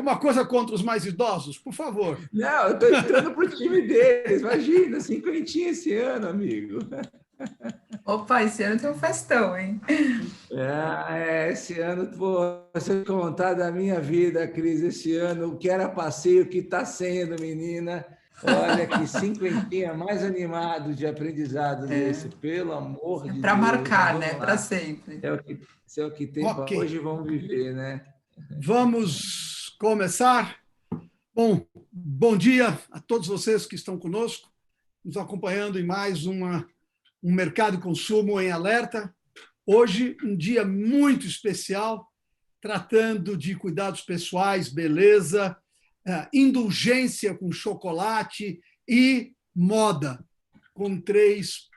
alguma coisa contra os mais idosos? Por favor. Não, eu estou entrando para o time deles. Imagina, cinquentinha esse ano, amigo. Opa, esse ano tem um festão, hein? Esse ano, pô, você contar da minha vida, Cris, esse ano, o que era passeio, o que está sendo, menina. Olha que cinquentinha mais animado de aprendizado desse, pelo amor de Deus. Para marcar, né? Lá. Para sempre. É o que tem para hoje, vamos viver, né? Vamos começar. Bom dia a todos vocês que estão conosco, nos acompanhando em mais um Mercado e Consumo em Alerta. Hoje, um dia muito especial, tratando de cuidados pessoais, beleza, indulgência com chocolate e moda, com três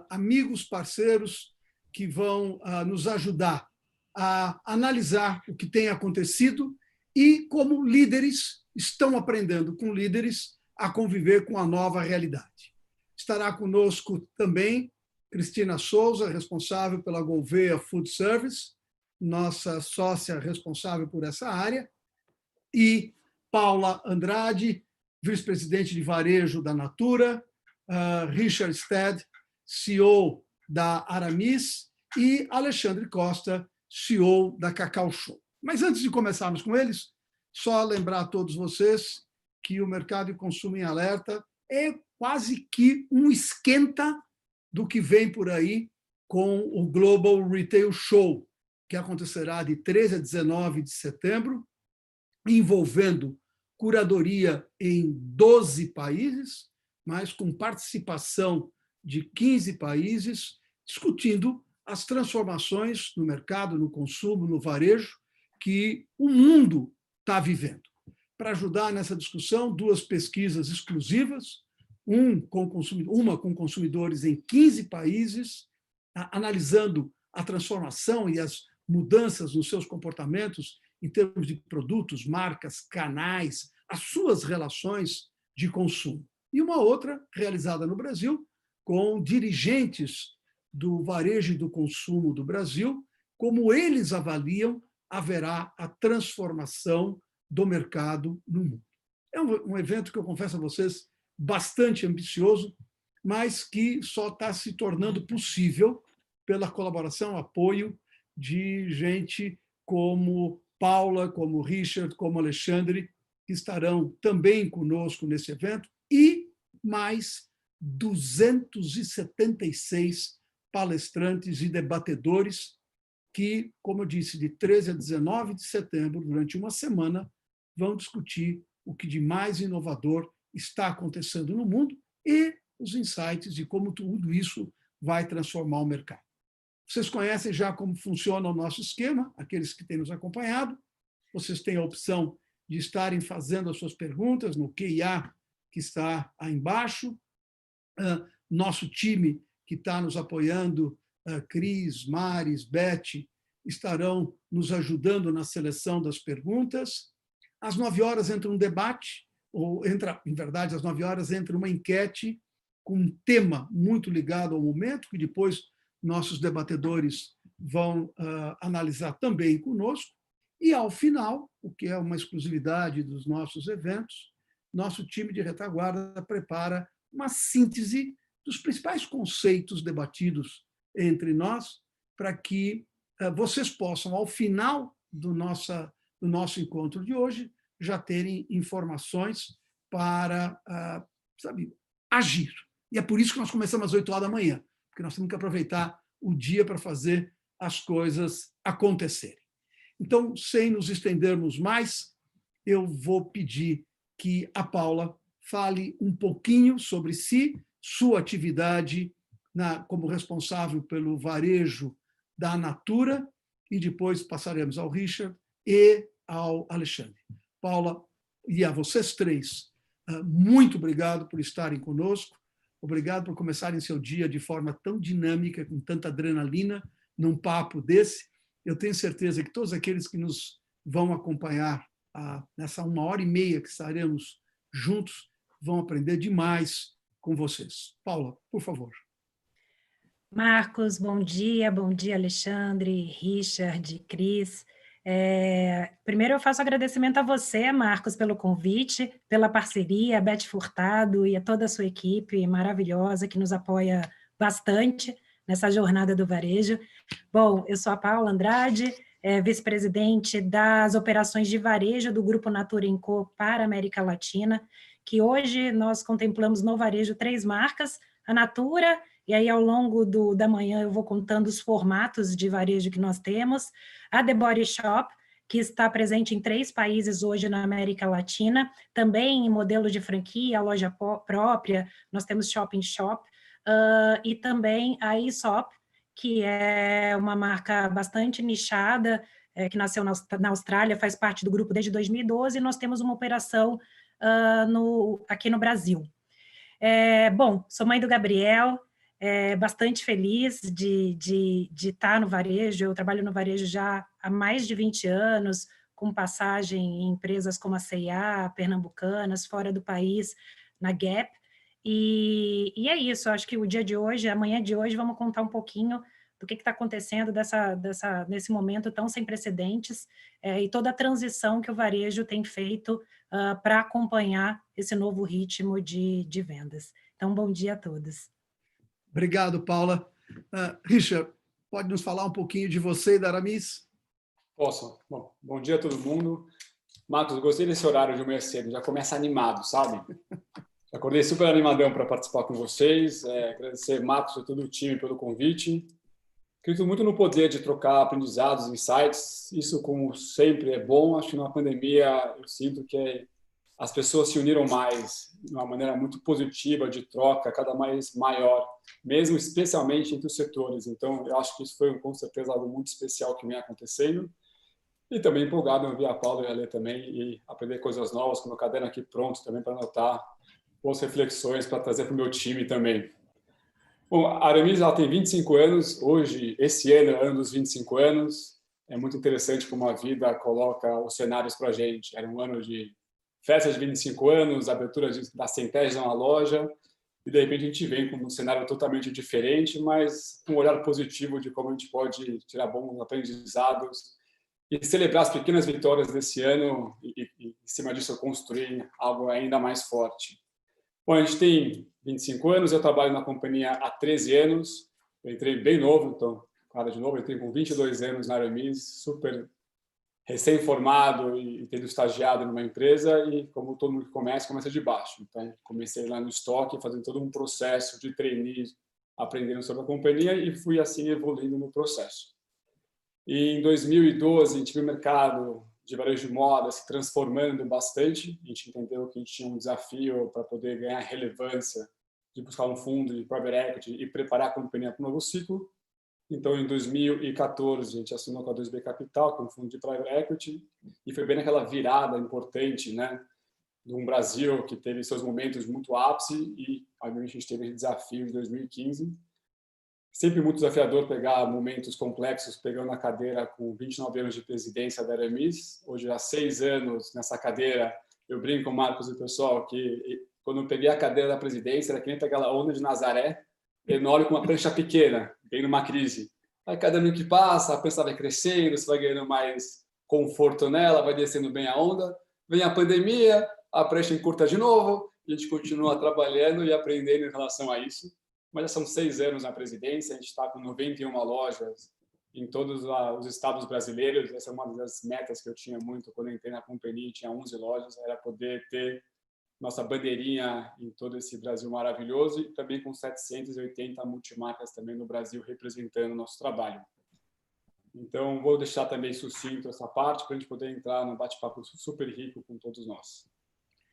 amigos, parceiros que vão nos ajudar a analisar o que tem acontecido e como líderes estão aprendendo com líderes a conviver com a nova realidade. Estará conosco também Cristina Souza, responsável pela Gouveia Food Service, nossa sócia responsável por essa área, e Paula Andrade, vice-presidente de varejo da Natura, Richard Stead, CEO da Aramis, e Alexandre Costa, CEO da Cacau Show. Mas antes de começarmos com eles, só lembrar a todos vocês que o Mercado e Consumo em Alerta é quase que um esquenta do que vem por aí com o Global Retail Show, que acontecerá de 13 a 19 de setembro, envolvendo curadoria em 12 países, mas com participação de 15 países, discutindo as transformações no mercado, no consumo, no varejo, que o mundo está vivendo. Para ajudar nessa discussão, duas pesquisas exclusivas, uma com consumidores em 15 países, analisando a transformação e as mudanças nos seus comportamentos em termos de produtos, marcas, canais, as suas relações de consumo. E uma outra realizada no Brasil, com dirigentes do varejo e do consumo do Brasil, como eles avaliam haverá a transformação do mercado no mundo. É um evento que eu confesso a vocês bastante ambicioso, mas que só está se tornando possível pela colaboração, apoio de gente como Paula, como Richard, como Alexandre, que estarão também conosco nesse evento, e mais 276 palestrantes e debatedores que, como eu disse, de 13 a 19 de setembro, durante uma semana, vão discutir o que de mais inovador está acontecendo no mundo e os insights de como tudo isso vai transformar o mercado. Vocês conhecem já como funciona o nosso esquema, aqueles que têm nos acompanhado. Vocês têm a opção de estarem fazendo as suas perguntas no Q&A que está aí embaixo. Nosso time que está nos apoiando, Cris, Maris, Beth, estarão nos ajudando na seleção das perguntas. Às 9h entra um debate, em verdade, às 9h entra uma enquete com um tema muito ligado ao momento, que depois nossos debatedores vão analisar também conosco. E, ao final, o que é uma exclusividade dos nossos eventos, nosso time de retaguarda prepara uma síntese dos principais conceitos debatidos entre nós, para que vocês possam, ao final do nosso encontro de hoje, já terem informações para agir. E é por isso que nós começamos às 8h, porque nós temos que aproveitar o dia para fazer as coisas acontecerem. Então, sem nos estendermos mais, eu vou pedir que a Paula fale um pouquinho sobre si, sua atividade como responsável pelo varejo da Natura, e depois passaremos ao Richard e ao Alexandre. Paula, e a vocês três, muito obrigado por estarem conosco, obrigado por começarem seu dia de forma tão dinâmica, com tanta adrenalina, num papo desse. Eu tenho certeza que todos aqueles que nos vão acompanhar nessa 1h30 que estaremos juntos vão aprender demais com vocês. Paula, por favor. Marcos, bom dia, Alexandre, Richard, Cris. Primeiro, eu faço agradecimento a você, Marcos, pelo convite, pela parceria, a Beth Furtado e a toda a sua equipe maravilhosa que nos apoia bastante nessa jornada do varejo. Bom, eu sou a Paula Andrade, vice-presidente das operações de varejo do Grupo Natura & Co para a América Latina, que hoje nós contemplamos no varejo 3 marcas, a Natura, e aí ao longo da manhã eu vou contando os formatos de varejo que nós temos, a The Body Shop, que está presente em 3 países hoje na América Latina, também em modelo de franquia, loja própria, nós temos Shop in Shop, e também a Aesop, que é uma marca bastante nichada, que nasceu na Austrália, faz parte do grupo desde 2012, e nós temos uma operação aqui no Brasil. Bom, sou mãe do Gabriel, bastante feliz de estar no varejo. Eu trabalho no varejo já há mais de 20 anos, com passagem em empresas como a C&A, Pernambucanas, fora do país, na Gap. E é isso, acho que o dia de hoje, amanhã de hoje, vamos contar um pouquinho do que está acontecendo nesse momento tão sem precedentes, e toda a transição que o varejo tem feito para acompanhar esse novo ritmo de vendas. Então, bom dia a todos. Obrigado, Paula. Richard, pode nos falar um pouquinho de você e da Aramis? Posso. Bom dia a todo mundo. Marcos, gostei desse horário de manhã cedo, já começa animado, sabe? Acordei super animadão para participar com vocês, agradecer Marcos e todo o time pelo convite. Acredito muito no poder de trocar aprendizados, insights, isso como sempre é bom. Acho que na pandemia eu sinto que as pessoas se uniram mais, de uma maneira muito positiva, de troca, cada mais maior, mesmo especialmente entre os setores. Então, eu acho que isso foi, com certeza, algo muito especial que vem acontecendo. E também empolgado em ouvir a Paula e a Lê também e aprender coisas novas, com o meu caderno aqui pronto também para anotar boas reflexões para trazer para o meu time também. Bom, a Aramis ela tem 25 anos, hoje, esse ano é o ano dos 25 anos. É muito interessante como a vida coloca os cenários para a gente. Era um ano de festa de 25 anos, abertura da centésima loja, e de repente a gente vem com um cenário totalmente diferente, mas com um olhar positivo de como a gente pode tirar bons aprendizados e celebrar as pequenas vitórias desse ano e em cima disso, construir algo ainda mais forte. Bom, a gente tem 25 anos, eu trabalho na companhia há 13 anos, eu entrei bem novo, então, claro, de novo, eu entrei com 22 anos na Aramis, super recém-formado e tendo estagiado numa empresa e, como todo mundo que começa de baixo. Então, comecei lá no estoque, fazendo todo um processo de trainee, aprendendo sobre a companhia e fui, assim, evoluindo no processo. E em 2012, a gente viu o mercado de varejo de moda se transformando bastante. A gente entendeu que a gente tinha um desafio para poder ganhar relevância, de buscar um fundo de private equity e preparar a companhia para um novo ciclo. Então, em 2014, a gente assinou com a 2B Capital, que é um fundo de private equity, e foi bem naquela virada importante, né, de um Brasil que teve seus momentos muito ápice e, obviamente, a gente teve esse desafio em 2015. Sempre muito desafiador pegar momentos complexos, pegando a cadeira com 29 anos de presidência da Aramis. Hoje, há 6 anos nessa cadeira, eu brinco com o Marcos e o pessoal que, quando eu peguei a cadeira da presidência, era que nem aquela onda de Nazaré, enorme com uma prancha pequena, bem numa crise. Aí, cada ano que passa, a prancha vai crescendo, você vai ganhando mais conforto nela, vai descendo bem a onda. Vem a pandemia, a prancha encurta de novo, e a gente continua trabalhando e aprendendo em relação a isso. Mas já são 6 anos na presidência, a gente está com 91 lojas em todos os estados brasileiros. Essa é uma das metas que eu tinha muito quando entrei na companhia, tinha 11 lojas, era poder ter nossa bandeirinha em todo esse Brasil maravilhoso e também com 780 multimarcas também no Brasil representando o nosso trabalho. Então, vou deixar também sucinto essa parte para a gente poder entrar num bate-papo super rico com todos nós.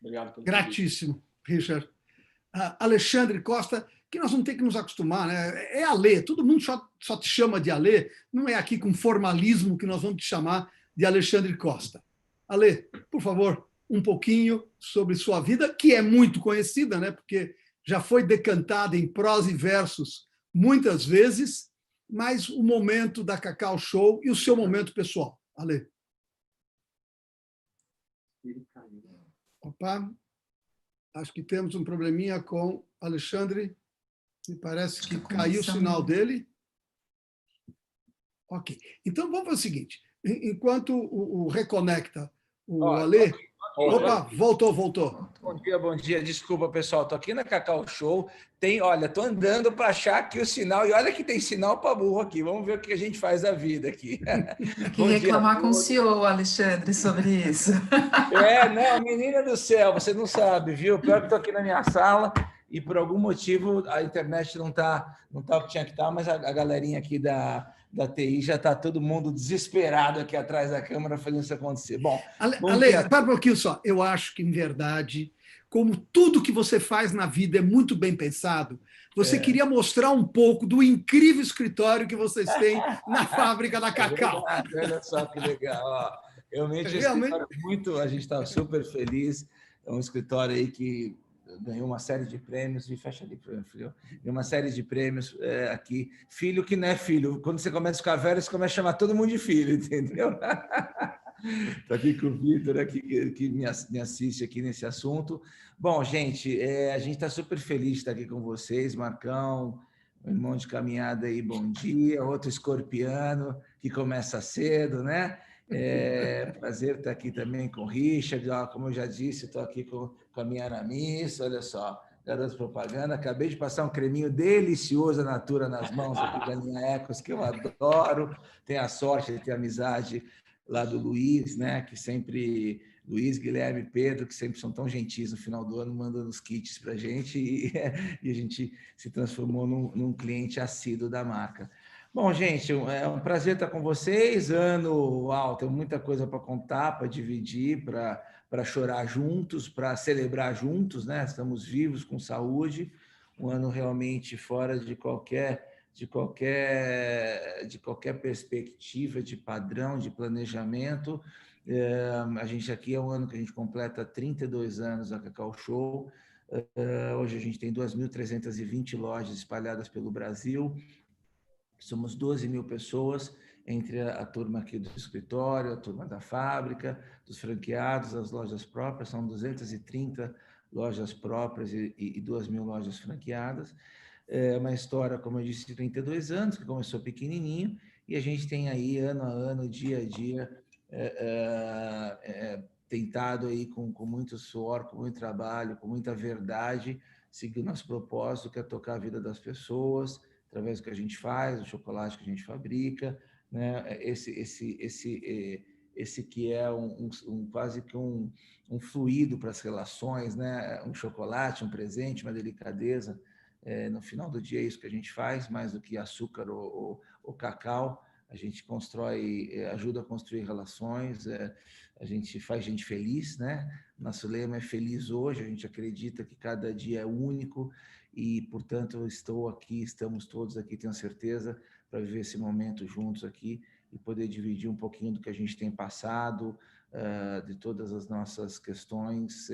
Obrigado pelo convite. Gratíssimo, Richard. Alexandre Costa, que nós vamos ter que nos acostumar, né? É Alê, todo mundo só te chama de Alê, não é aqui com formalismo que nós vamos te chamar de Alexandre Costa. Alê, por favor, um pouquinho sobre sua vida, que é muito conhecida, né? Porque já foi decantada em prosa e versos muitas vezes, mas o momento da Cacau Show e o seu momento pessoal. Alê. Opa, acho que temos um probleminha com Alexandre. Me parece que caiu o sinal dele. Ok. Então, vamos fazer o seguinte. enquanto o reconecta o Alê... Opa, voltou. Bom dia. Desculpa, pessoal. Estou aqui na Cacau Show. Estou andando para achar aqui o sinal. E olha que tem sinal para burro aqui. Vamos ver o que a gente faz da vida aqui. Que reclamar com o CEO, Alexandre, sobre isso. Não, menina do céu, você não sabe, viu? Pior que estou aqui na minha sala e por algum motivo a internet não tá o que tinha que estar, mas a galerinha aqui da TI já está todo mundo desesperado aqui atrás da câmera fazendo isso acontecer. Bom, Ale, para um pouquinho só. Eu acho que, em verdade, como tudo que você faz na vida é muito bem pensado, você queria mostrar um pouco do incrível escritório que vocês têm na fábrica da Cacau. Olha só que legal. Ó, realmente, a gente está super feliz. É um escritório aí que ganhou uma série de prêmios, e fecha ali, filho. Uma série de prêmios aqui. Filho que não é filho. Quando você começa a ficar velho, você começa a chamar todo mundo de filho, entendeu? Estou aqui com o Vitor, que me assiste aqui nesse assunto. Bom, gente, a gente está super feliz de estar aqui com vocês. Marcão, meu irmão de caminhada aí, bom dia. Outro escorpiano, que começa cedo, né? Prazer estar aqui também com o Richard. Como eu já disse, estou aqui com a minha Aramis, olha só, garoto propaganda. Acabei de passar um creminho delicioso da Natura nas mãos aqui da linha Ecos, que eu adoro. Tenho a sorte de ter amizade lá do Luiz, né? Que sempre... Luiz, Guilherme, Pedro, que sempre são tão gentis no final do ano, mandando os kits para a gente e a gente se transformou num cliente assíduo da marca. Bom, gente, é um prazer estar com vocês. Tem muita coisa para contar, para dividir, para chorar juntos, para celebrar juntos, né? Estamos vivos, com saúde, um ano realmente fora de qualquer perspectiva, de padrão, de planejamento. A gente aqui é um ano que a gente completa 32 anos da Cacau Show. Hoje a gente tem 2.320 lojas espalhadas pelo Brasil. Somos 12 mil pessoas, entre a turma aqui do escritório, a turma da fábrica, dos franqueados, as lojas próprias. São 230 lojas próprias e 2 mil lojas franqueadas. É uma história, como eu disse, de 32 anos, que começou pequenininho, e a gente tem aí, ano a ano, dia a dia, tentado aí com muito suor, com muito trabalho, com muita verdade, seguir nosso propósito, que é tocar a vida das pessoas, através do que a gente faz, do chocolate que a gente fabrica, né? Esse que é quase que um fluido para as relações, né? Um chocolate, um presente, uma delicadeza. No final do dia é isso que a gente faz, mais do que açúcar ou cacau. A gente ajuda a construir relações, a gente faz gente feliz, né? Nosso lema é feliz hoje, a gente acredita que cada dia é único e, portanto, estamos todos aqui, tenho certeza, para viver esse momento juntos aqui e poder dividir um pouquinho do que a gente tem passado, de todas as nossas questões,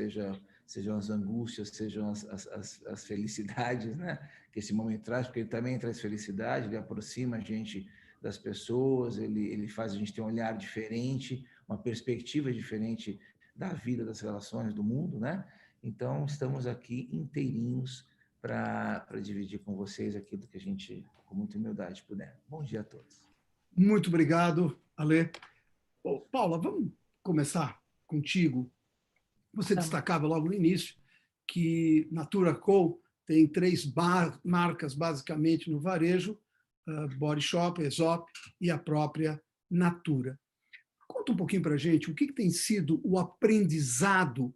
sejam as angústias, sejam as felicidades, né? Que esse momento traz, porque ele também traz felicidade, ele aproxima a gente das pessoas, ele faz a gente ter um olhar diferente, uma perspectiva diferente da vida, das relações, do mundo, né? Então, estamos aqui inteirinhos para dividir com vocês aquilo que a gente, com muita humildade, puder. Bom dia a todos. Muito obrigado, Ale. Bom, Paula, vamos começar contigo. Você destacava logo no início que Natura Co tem 3 marcas, basicamente, no varejo, Body Shop, Aesop e a própria Natura. Conta um pouquinho para a gente o que tem sido o aprendizado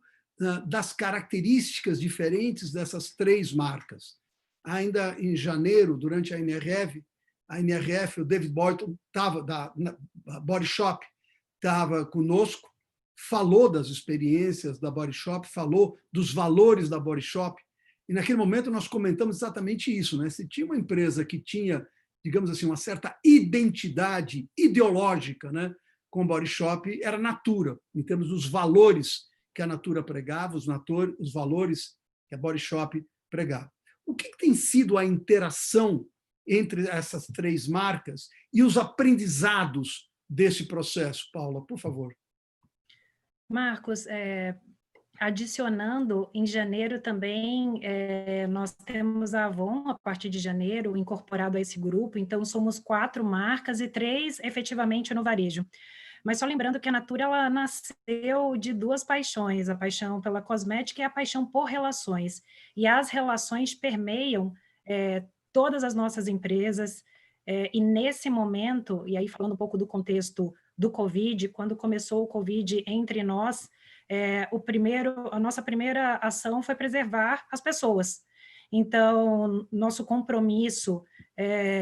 das características diferentes dessas 3 marcas. Ainda em janeiro, durante a NRF, o David Boynton, da Body Shop, estava conosco, falou das experiências da Body Shop, falou dos valores da Body Shop, e naquele momento nós comentamos exatamente isso, né? Se tinha uma empresa que tinha, digamos assim, uma certa identidade ideológica, né, com o Body Shop, era a Natura, em termos dos valores que a Natura pregava, os valores que a Body Shop pregava. O que tem sido a interação entre essas 3 marcas e os aprendizados desse processo? Paula, por favor. Marcos, adicionando, em janeiro também, nós temos a Avon, a partir de janeiro, incorporado a esse grupo, então somos 4 marcas e 3 efetivamente no varejo. Mas só lembrando que a Natura ela nasceu de duas paixões, a paixão pela cosmética e a paixão por relações. E as relações permeiam todas as nossas empresas, e nesse momento, e aí falando um pouco do contexto do Covid, quando começou o Covid entre nós, a nossa primeira ação foi preservar as pessoas. Então, nosso compromisso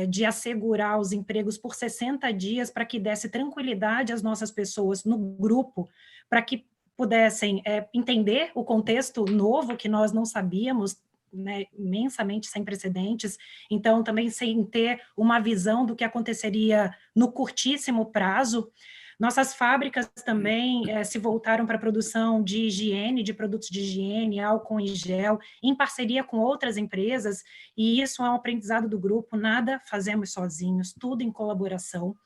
de assegurar os empregos por 60 dias para que desse tranquilidade às nossas pessoas no grupo, para que pudessem entender o contexto novo que nós não sabíamos, né, imensamente sem precedentes, então também sem ter uma visão do que aconteceria no curtíssimo prazo. Nossas fábricas também se voltaram para a produção de higiene, de produtos de higiene, álcool em gel, em parceria com outras empresas, e isso é um aprendizado do grupo, nada fazemos sozinhos, tudo em colaboração.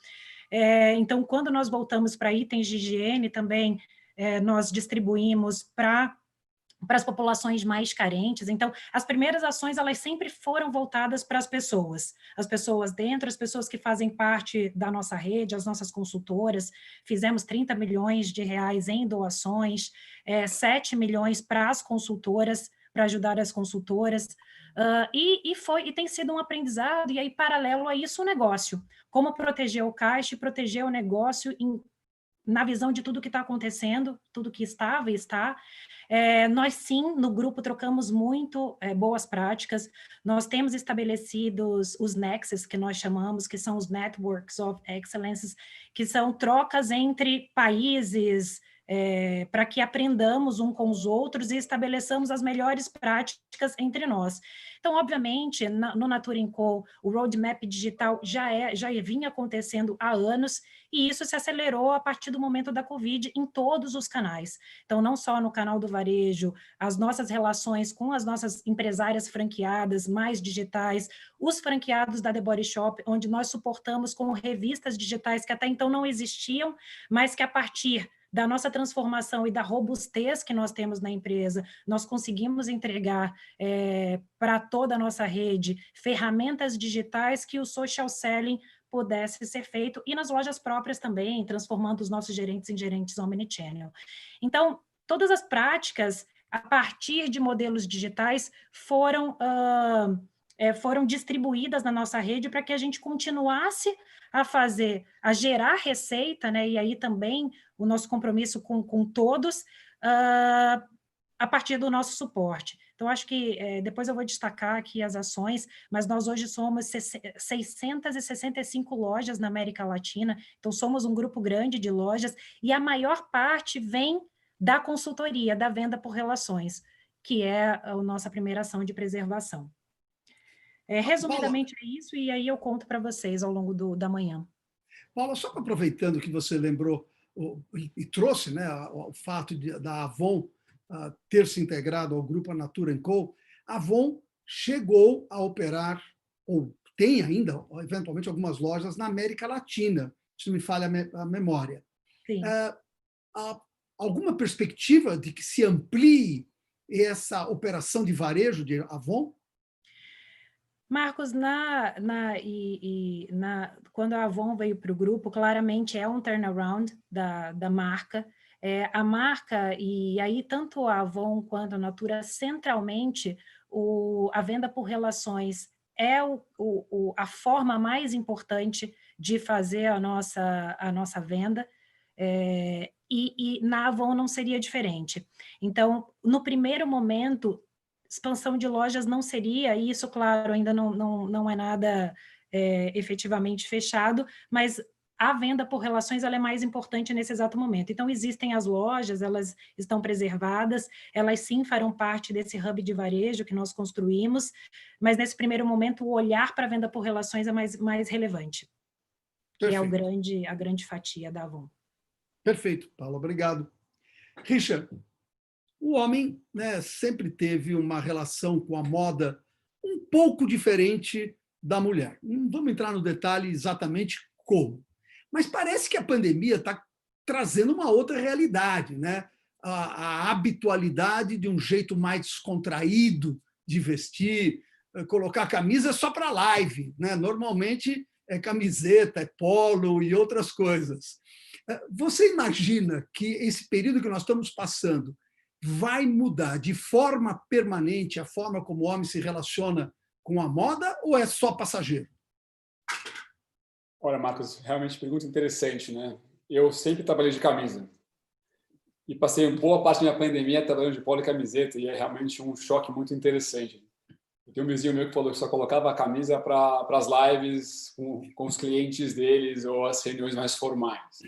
Então, quando nós voltamos para itens de higiene também, nós distribuímos para as populações mais carentes. Então, as primeiras ações, elas sempre foram voltadas para as pessoas dentro, as pessoas que fazem parte da nossa rede, as nossas consultoras. Fizemos 30 milhões de reais em doações, 7 milhões para as consultoras, para ajudar as consultoras, e tem sido um aprendizado, e aí, paralelo a isso, o negócio. Como proteger o caixa e proteger o negócio na visão de tudo que está acontecendo, tudo que estava e está. Nós, sim, no grupo, trocamos muito boas práticas. Nós temos estabelecidos os nexus, que nós chamamos, que são os Networks of Excellence, que são trocas entre países, para que aprendamos um com os outros e estabeleçamos as melhores práticas entre nós. Então, obviamente, no Natura & Co, o roadmap digital já vinha acontecendo há anos, e isso se acelerou a partir do momento da Covid em todos os canais. Então, não só no canal do varejo, as nossas relações com as nossas empresárias franqueadas mais digitais, os franqueados da The Body Shop, onde nós suportamos com revistas digitais que até então não existiam, mas que a partir da nossa transformação e da robustez que nós temos na empresa, nós conseguimos entregar para toda a nossa rede ferramentas digitais que o social selling pudesse ser feito, e nas lojas próprias também, transformando os nossos gerentes em gerentes omnichannel. Então, todas as práticas, a partir de modelos digitais, foram distribuídas na nossa rede para que a gente continuasse a gerar receita, né? E aí também o nosso compromisso com todos, a partir do nosso suporte. Então, acho que depois eu vou destacar aqui as ações, mas nós hoje somos 665 lojas na América Latina, então somos um grupo grande de lojas, e a maior parte vem da consultoria, da venda por relações, que é a nossa primeira ação de preservação. Resumidamente é isso, e aí eu conto para vocês ao longo da manhã. Paula, só aproveitando que você lembrou e trouxe, né, o fato da Avon ter se integrado ao grupo Natura & Co, a Avon chegou a operar, ou tem ainda, eventualmente, algumas lojas na América Latina, se não me falha a memória. Sim. Há alguma perspectiva de que se amplie essa operação de varejo de Avon? Marcos, quando a Avon veio para o grupo, claramente é um turnaround da marca. A marca, e aí tanto a Avon quanto a Natura, centralmente, a venda por relações é a forma mais importante de fazer a nossa venda, e na Avon não seria diferente. Então, no primeiro momento, expansão de lojas não seria, e isso, claro, ainda não é nada efetivamente fechado, mas a venda por relações ela é mais importante nesse exato momento. Então, existem as lojas, elas estão preservadas, elas sim farão parte desse hub de varejo que nós construímos, mas nesse primeiro momento o olhar para a venda por relações é mais relevante, que é a grande fatia da Avon. Perfeito, Paula, obrigado. Richard, o homem, né, sempre teve uma relação com a moda um pouco diferente da mulher. Não vamos entrar no detalhe exatamente como, mas parece que a pandemia está trazendo uma outra realidade, né? A habitualidade de um jeito mais descontraído de vestir, colocar camisa só para live, né? Normalmente é camiseta, é polo e outras coisas. Você imagina que esse período que nós estamos passando vai mudar de forma permanente a forma como o homem se relaciona com a moda ou é só passageiro? Olha, Marcos, realmente pergunta interessante, né? Eu sempre trabalhei de camisa e passei boa parte da minha pandemia trabalhando de polo e camiseta e é realmente um choque muito interessante. Eu tenho um vizinho meu que falou que só colocava a camisa para as lives com os clientes deles ou as reuniões mais formais.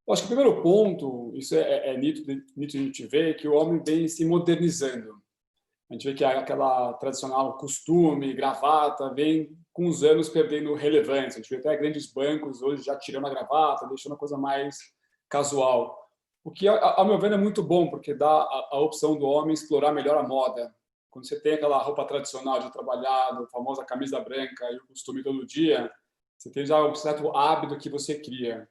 Eu acho que o primeiro ponto, isso é nítido a gente vê, que o homem vem se modernizando. A gente vê que aquela tradicional costume, gravata, vem com os anos perdendo relevância. A gente vê até grandes bancos hoje já tirando a gravata, deixando a coisa mais casual. O que, ao meu ver, é muito bom, porque dá a opção do homem explorar melhor a moda. Quando você tem aquela roupa tradicional de trabalhado, a famosa camisa branca e o costume todo dia, você tem já um certo hábito que você cria.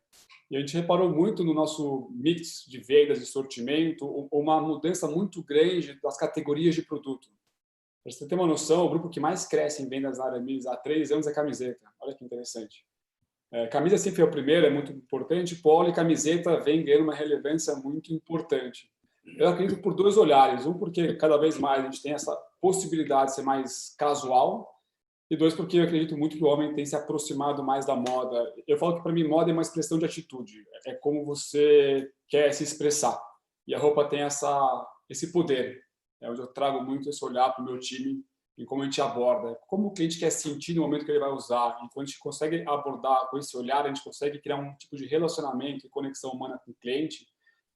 E a gente reparou muito no nosso mix de vendas e sortimento uma mudança muito grande das categorias de produto. Para você ter uma noção, o grupo que mais cresce em vendas na Aramis há 3 anos é camiseta. Olha que interessante. Camisa sempre é o primeiro, é muito importante. Polo e camiseta vem ganhando uma relevância muito importante. Eu acredito por 2 olhares. Um, porque cada vez mais a gente tem essa possibilidade de ser mais casual. E 2, porque eu acredito muito que o homem tem se aproximado mais da moda. Eu falo que, para mim, moda é uma expressão de atitude. É como você quer se expressar. E a roupa tem esse poder. É onde eu trago muito esse olhar para o meu time em como a gente aborda. Como o cliente quer sentir no momento que ele vai usar. E quando a gente consegue abordar com esse olhar, a gente consegue criar um tipo de relacionamento e conexão humana com o cliente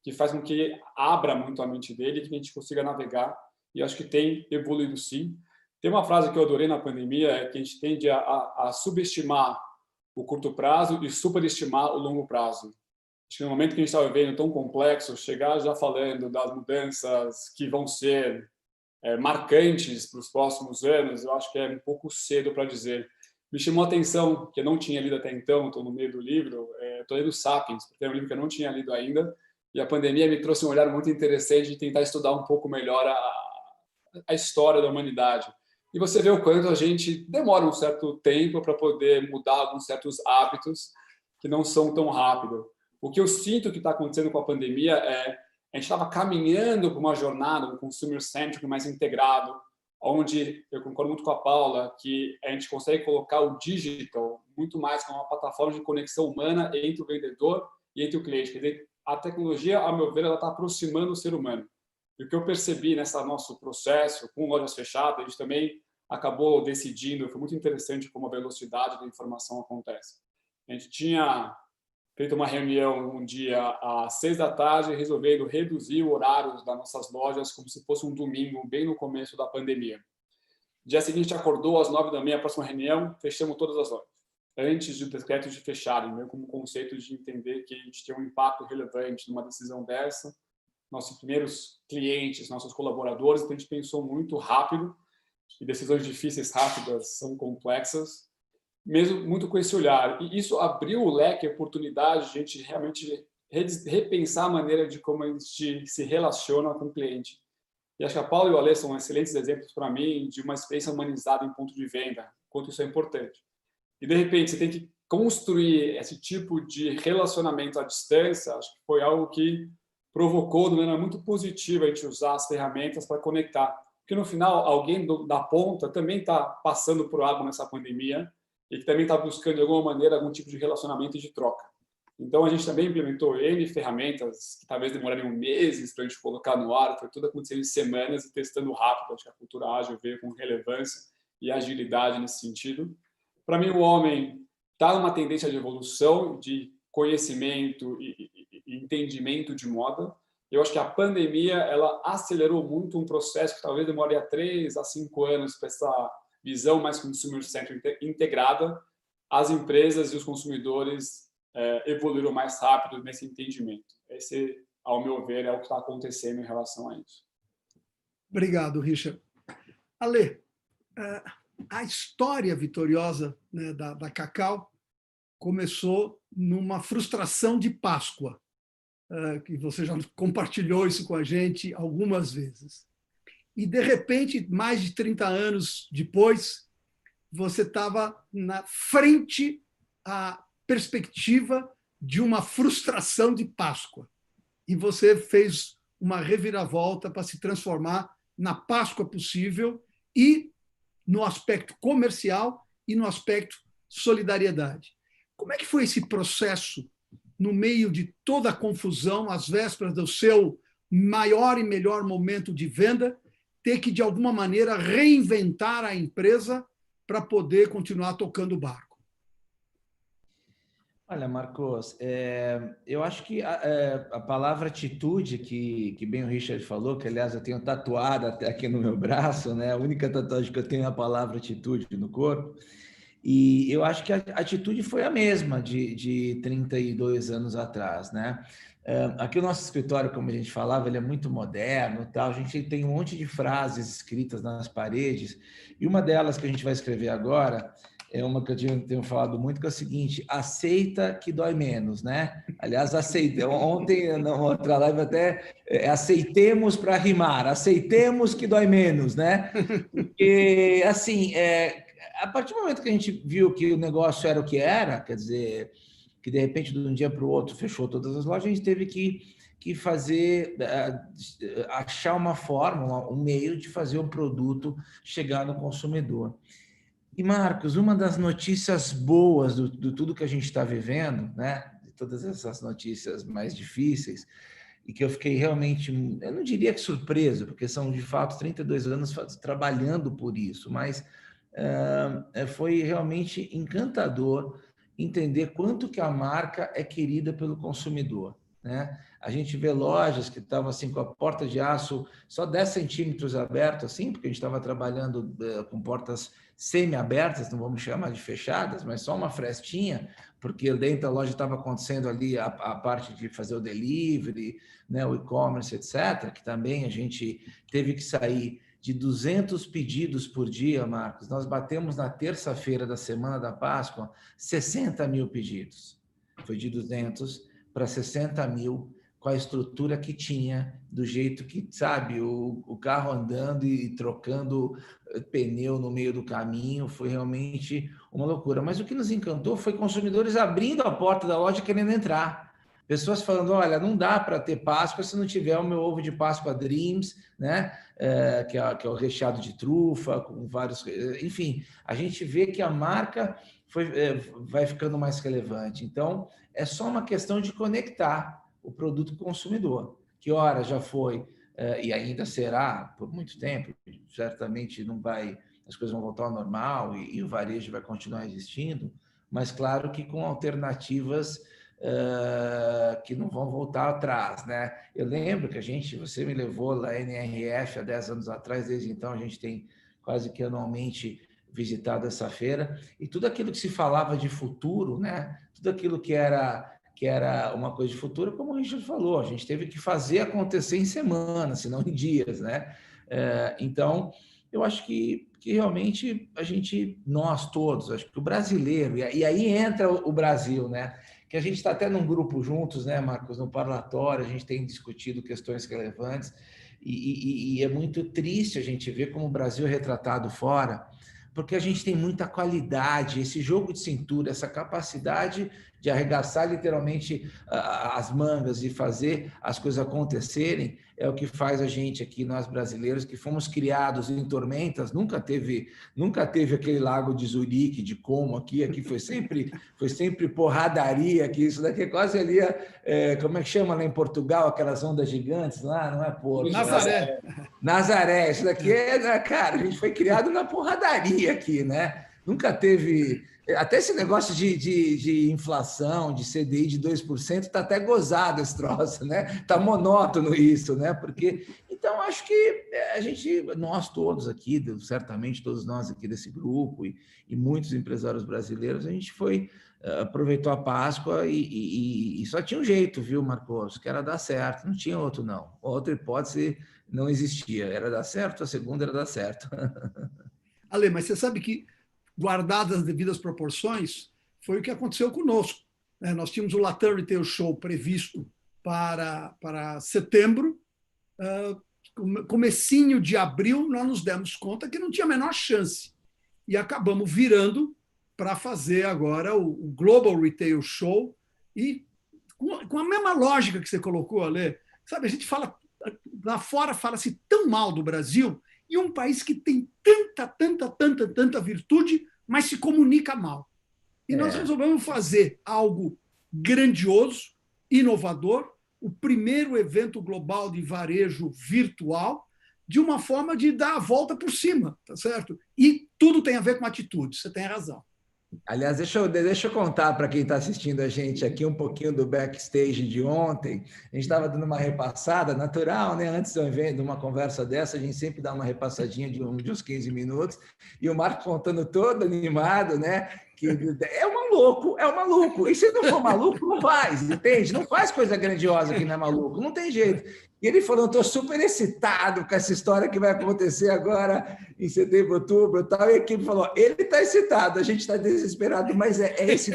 que faz com que abra muito a mente dele e que a gente consiga navegar. E acho que tem evoluído, sim. Tem uma frase que eu adorei na pandemia, é que a gente tende a subestimar o curto prazo e superestimar o longo prazo. Acho que no momento que a gente está vivendo tão complexo, chegar já falando das mudanças que vão ser marcantes para os próximos anos, eu acho que é um pouco cedo para dizer. Me chamou a atenção, que eu não tinha lido até então, estou no meio do livro, estou lendo Sapiens, porque é um livro que eu não tinha lido ainda, e a pandemia me trouxe um olhar muito interessante de tentar estudar um pouco melhor a história da humanidade. E você vê o quanto a gente demora um certo tempo para poder mudar alguns certos hábitos que não são tão rápido. O que eu sinto que está acontecendo com a pandemia é a gente estava caminhando para uma jornada, um consumer-centric mais integrado, onde eu concordo muito com a Paula, que a gente consegue colocar o digital muito mais como uma plataforma de conexão humana entre o vendedor e entre o cliente. Quer dizer, a tecnologia, a meu ver, ela está aproximando o ser humano. E o que eu percebi nesse nosso processo, com lojas fechadas, a gente também acabou decidindo, foi muito interessante como a velocidade da informação acontece. A gente tinha feito uma reunião um dia às 6 da tarde, resolvendo reduzir o horário das nossas lojas como se fosse um domingo, bem no começo da pandemia. Dia seguinte, acordou às 9 da manhã, a próxima reunião, fechamos todas as lojas. Antes do decreto de fecharem, meio como conceito de entender que a gente tem um impacto relevante numa decisão dessa. Nossos primeiros clientes, nossos colaboradores, então a gente pensou muito rápido, e decisões difíceis, rápidas, são complexas, mesmo muito com esse olhar. E isso abriu o leque, a oportunidade de a gente realmente repensar a maneira de como a gente se relaciona com o cliente. E acho que a Paula e o Alê são excelentes exemplos para mim de uma experiência humanizada em ponto de venda, quanto isso é importante. E, de repente, você tem que construir esse tipo de relacionamento à distância, acho que foi algo que provocou, de maneira muito positiva, a gente usar as ferramentas para conectar. Porque, no final, alguém da ponta também está passando por algo nessa pandemia e que também está buscando, de alguma maneira, algum tipo de relacionamento e de troca. Então, a gente também implementou N ferramentas que talvez demorariam meses para a gente colocar no ar, foi tudo acontecendo em semanas e testando rápido. Acho que a cultura ágil veio com relevância e agilidade nesse sentido. Para mim, o homem está numa tendência de evolução, de conhecimento e entendimento de moda. Eu acho que a pandemia ela acelerou muito um processo que talvez demoraria 3 a 5 anos para essa visão mais consumer-centric integrada. As empresas e os consumidores evoluíram mais rápido nesse entendimento. Esse, ao meu ver, é o que está acontecendo em relação a isso. Obrigado, Richard. Alê, a história vitoriosa, né, da Cacau começou numa frustração de Páscoa, que você já compartilhou isso com a gente algumas vezes. E, de repente, mais de 30 anos depois, você estava na frente à perspectiva de uma frustração de Páscoa. E você fez uma reviravolta para se transformar na Páscoa possível e no aspecto comercial e no aspecto solidariedade. Como é que foi esse processo no meio de toda a confusão, às vésperas do seu maior e melhor momento de venda, ter que, de alguma maneira, reinventar a empresa para poder continuar tocando o barco? Olha, Marcos, eu acho que a palavra atitude, que bem o Richard falou, que aliás eu tenho tatuada até aqui no meu braço, né? A única tatuagem que eu tenho é a palavra atitude no corpo. E eu acho que a atitude foi a mesma de 32 anos atrás, né? Aqui o nosso escritório, como a gente falava, ele é muito moderno, tal. A gente tem um monte de frases escritas nas paredes, e uma delas que a gente vai escrever agora é uma que eu tenho falado muito, que é o seguinte: aceita que dói menos, né? Aliás, aceita. Ontem, na outra live, até aceitemos para rimar, aceitemos que dói menos, né? Porque, assim, a partir do momento que a gente viu que o negócio era o que era, quer dizer, que de repente, de um dia para o outro, fechou todas as lojas, a gente teve que fazer, achar uma forma, um meio de fazer o produto chegar no consumidor. E, Marcos, uma das notícias boas do tudo que a gente está vivendo, né, de todas essas notícias mais difíceis, e que eu fiquei realmente, eu não diria que surpreso, porque são, de fato, 32 anos trabalhando por isso, mas foi realmente encantador entender quanto que a marca é querida pelo consumidor, né? A gente vê lojas que estavam assim com a porta de aço só 10 centímetros aberto, assim, porque a gente estava trabalhando com portas semi-abertas, não vamos chamar de fechadas, mas só uma frestinha, porque dentro da loja estava acontecendo ali a parte de fazer o delivery, né, o e-commerce, etc., que também a gente teve que sair de 200 pedidos por dia, Marcos. Nós batemos na terça-feira da semana da Páscoa 60 mil pedidos. Foi de 200 para 60 mil, com a estrutura que tinha, do jeito que, sabe, o carro andando e trocando pneu no meio do caminho, foi realmente uma loucura. Mas o que nos encantou foi consumidores abrindo a porta da loja querendo entrar. Pessoas falando, olha, não dá para ter Páscoa se não tiver o meu ovo de Páscoa Dreams, né? Que é o recheado de trufa, com vários... Enfim, a gente vê que a marca vai ficando mais relevante. Então, é só uma questão de conectar o produto com o consumidor, que ora já foi e ainda será por muito tempo, certamente não vai, as coisas vão voltar ao normal e o varejo vai continuar existindo, mas claro que com alternativas que não vão voltar atrás, né? Eu lembro que você me levou lá na NRF há 10 anos atrás, desde então a gente tem quase que anualmente visitado essa feira, e tudo aquilo que se falava de futuro, né? Tudo aquilo que era uma coisa de futuro, como o Richard falou, a gente teve que fazer acontecer em semanas, se não em dias, né? Então, eu acho que realmente nós todos, acho que o brasileiro, e aí entra o Brasil, né? Que a gente está até num grupo juntos, né, Marcos, no parlatório, a gente tem discutido questões relevantes, e é muito triste a gente ver como o Brasil é retratado fora, porque a gente tem muita qualidade, esse jogo de cintura, essa capacidade de arregaçar literalmente as mangas e fazer as coisas acontecerem, é o que faz a gente aqui, nós brasileiros, que fomos criados em tormentas, nunca teve aquele lago de Zurique, de Como aqui foi sempre porradaria aqui, isso daqui é quase ali, como é que chama lá em Portugal, aquelas ondas gigantes lá, não é Porto? Nazaré. Nazaré, isso daqui cara, a gente foi criado na porradaria aqui, né? Nunca teve... Até esse negócio de inflação, de CDI de 2%, está até gozado esse troço, né? Está monótono isso, né? Porque, então, acho que nós todos aqui, certamente todos nós aqui desse grupo e muitos empresários brasileiros, a gente aproveitou a Páscoa e só tinha um jeito, viu, Marcos? Que era dar certo, não tinha outro não. Outra hipótese não existia, era dar certo, a segunda era dar certo. Ale, mas você sabe que, guardadas as devidas proporções, foi o que aconteceu conosco. Nós tínhamos o Latam Retail Show previsto para setembro. Comecinho de abril, nós nos demos conta que não tinha a menor chance. E acabamos virando para fazer agora o Global Retail Show. E com a mesma lógica que você colocou, Ale, sabe, a gente fala, lá fora fala-se tão mal do Brasil, e um país que tem tanta virtude, mas se comunica mal. E nós resolvemos fazer algo grandioso, inovador, o primeiro evento global de varejo virtual, de uma forma de dar a volta por cima, tá certo? E tudo tem a ver com atitude, você tem razão. Aliás, deixa eu contar para quem está assistindo a gente aqui um pouquinho do backstage de ontem. A gente estava dando uma repassada natural, né? Antes do evento, de uma conversa dessa, a gente sempre dá uma repassadinha de uns 15 minutos. E o Marco contando todo animado, né? Que é um maluco. E se não for maluco, não faz, entende? Não faz coisa grandiosa que não é maluco, não tem jeito. E ele falou, estou super excitado com essa história que vai acontecer agora em setembro, outubro e tal. E a equipe falou, ele está excitado, a gente está desesperado, mas é esse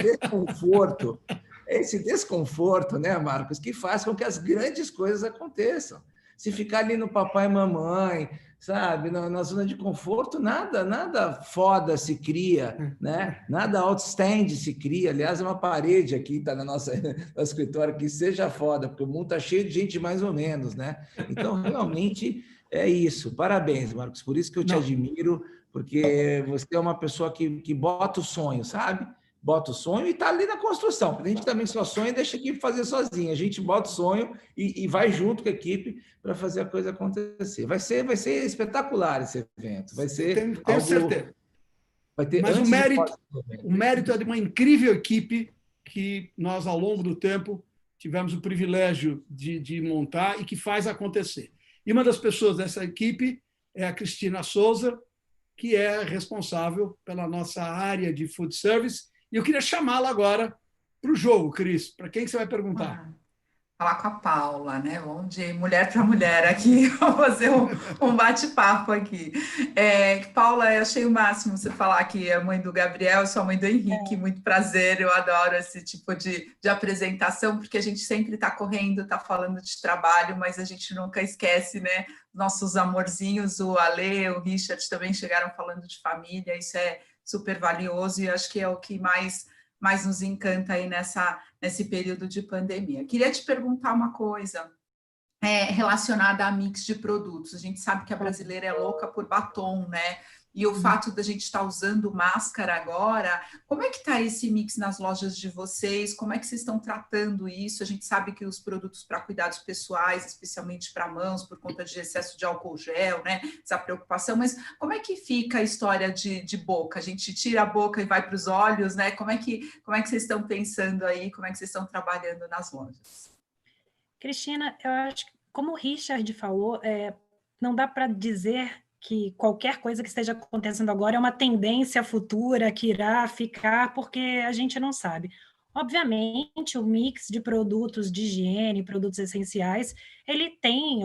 desconforto, né, Marcos, que faz com que as grandes coisas aconteçam. Se ficar ali no papai e mamãe, sabe, na zona de conforto, nada foda se cria, né? Nada outstanding se cria. Aliás, é uma parede aqui, está no nosso escritório, que seja foda, porque o mundo está cheio de gente mais ou menos, né? Então, realmente, é isso. Parabéns, Marcos, por isso que eu te admiro, porque você é uma pessoa que bota o sonho, sabe? Bota o sonho e está ali na construção. A gente também só sonha e deixa a equipe fazer sozinha. A gente bota o sonho e vai junto com a equipe para fazer a coisa acontecer. Vai ser espetacular esse evento. Vai ser tenho certeza. Vai ter, mas o mérito é de uma incrível equipe que nós, ao longo do tempo, tivemos o privilégio de montar e que faz acontecer. E uma das pessoas dessa equipe é a Cristina Souza, que é responsável pela nossa área de food service. E eu queria chamá-la agora para o jogo, Cris. Para quem que você vai perguntar? Falar com a Paula, né? Vamos de mulher para mulher aqui, vamos fazer um bate-papo aqui. Paula, eu achei o máximo você falar que é mãe do Gabriel, eu sou a mãe do Henrique, muito prazer, eu adoro esse tipo de apresentação, porque a gente sempre está correndo, está falando de trabalho, mas a gente nunca esquece, né? Nossos amorzinhos, o Ale, o Richard também chegaram falando de família, isso é super valioso e acho que é o que mais nos encanta aí nesse período de pandemia. Queria te perguntar uma coisa relacionada a mix de produtos. A gente sabe que a brasileira é louca por batom, né? E o fato da gente estar usando máscara agora, como é que está esse mix nas lojas de vocês? Como é que vocês estão tratando isso? A gente sabe que os produtos para cuidados pessoais, especialmente para mãos, por conta de excesso de álcool gel, né? Essa preocupação, mas como é que fica a história de boca? A gente tira a boca e vai para os olhos, né? Como é que vocês estão pensando aí? Como é que vocês estão trabalhando nas lojas? Cristina, eu acho que, como o Richard falou, não dá para dizer que qualquer coisa que esteja acontecendo agora é uma tendência futura que irá ficar, porque a gente não sabe. Obviamente, o mix de produtos de higiene, produtos essenciais,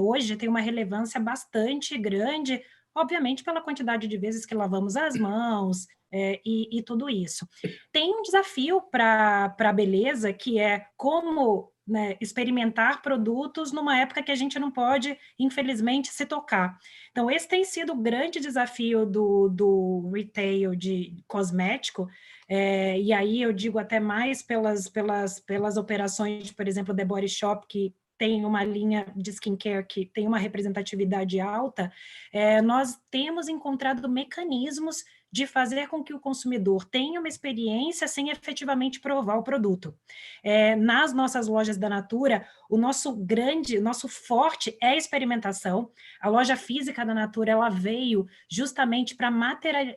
hoje tem uma relevância bastante grande, obviamente pela quantidade de vezes que lavamos as mãos e tudo isso. Tem um desafio para a beleza, que é como, né, experimentar produtos numa época que a gente não pode, infelizmente, se tocar. Então, esse tem sido o grande desafio do retail de cosmético, e aí eu digo até mais pelas operações, por exemplo, The Body Shop, que tem uma linha de skincare que tem uma representatividade alta, nós temos encontrado mecanismos de fazer com que o consumidor tenha uma experiência sem efetivamente provar o produto. Nas nossas lojas da Natura, o nosso forte é a experimentação. A loja física da Natura, ela veio justamente para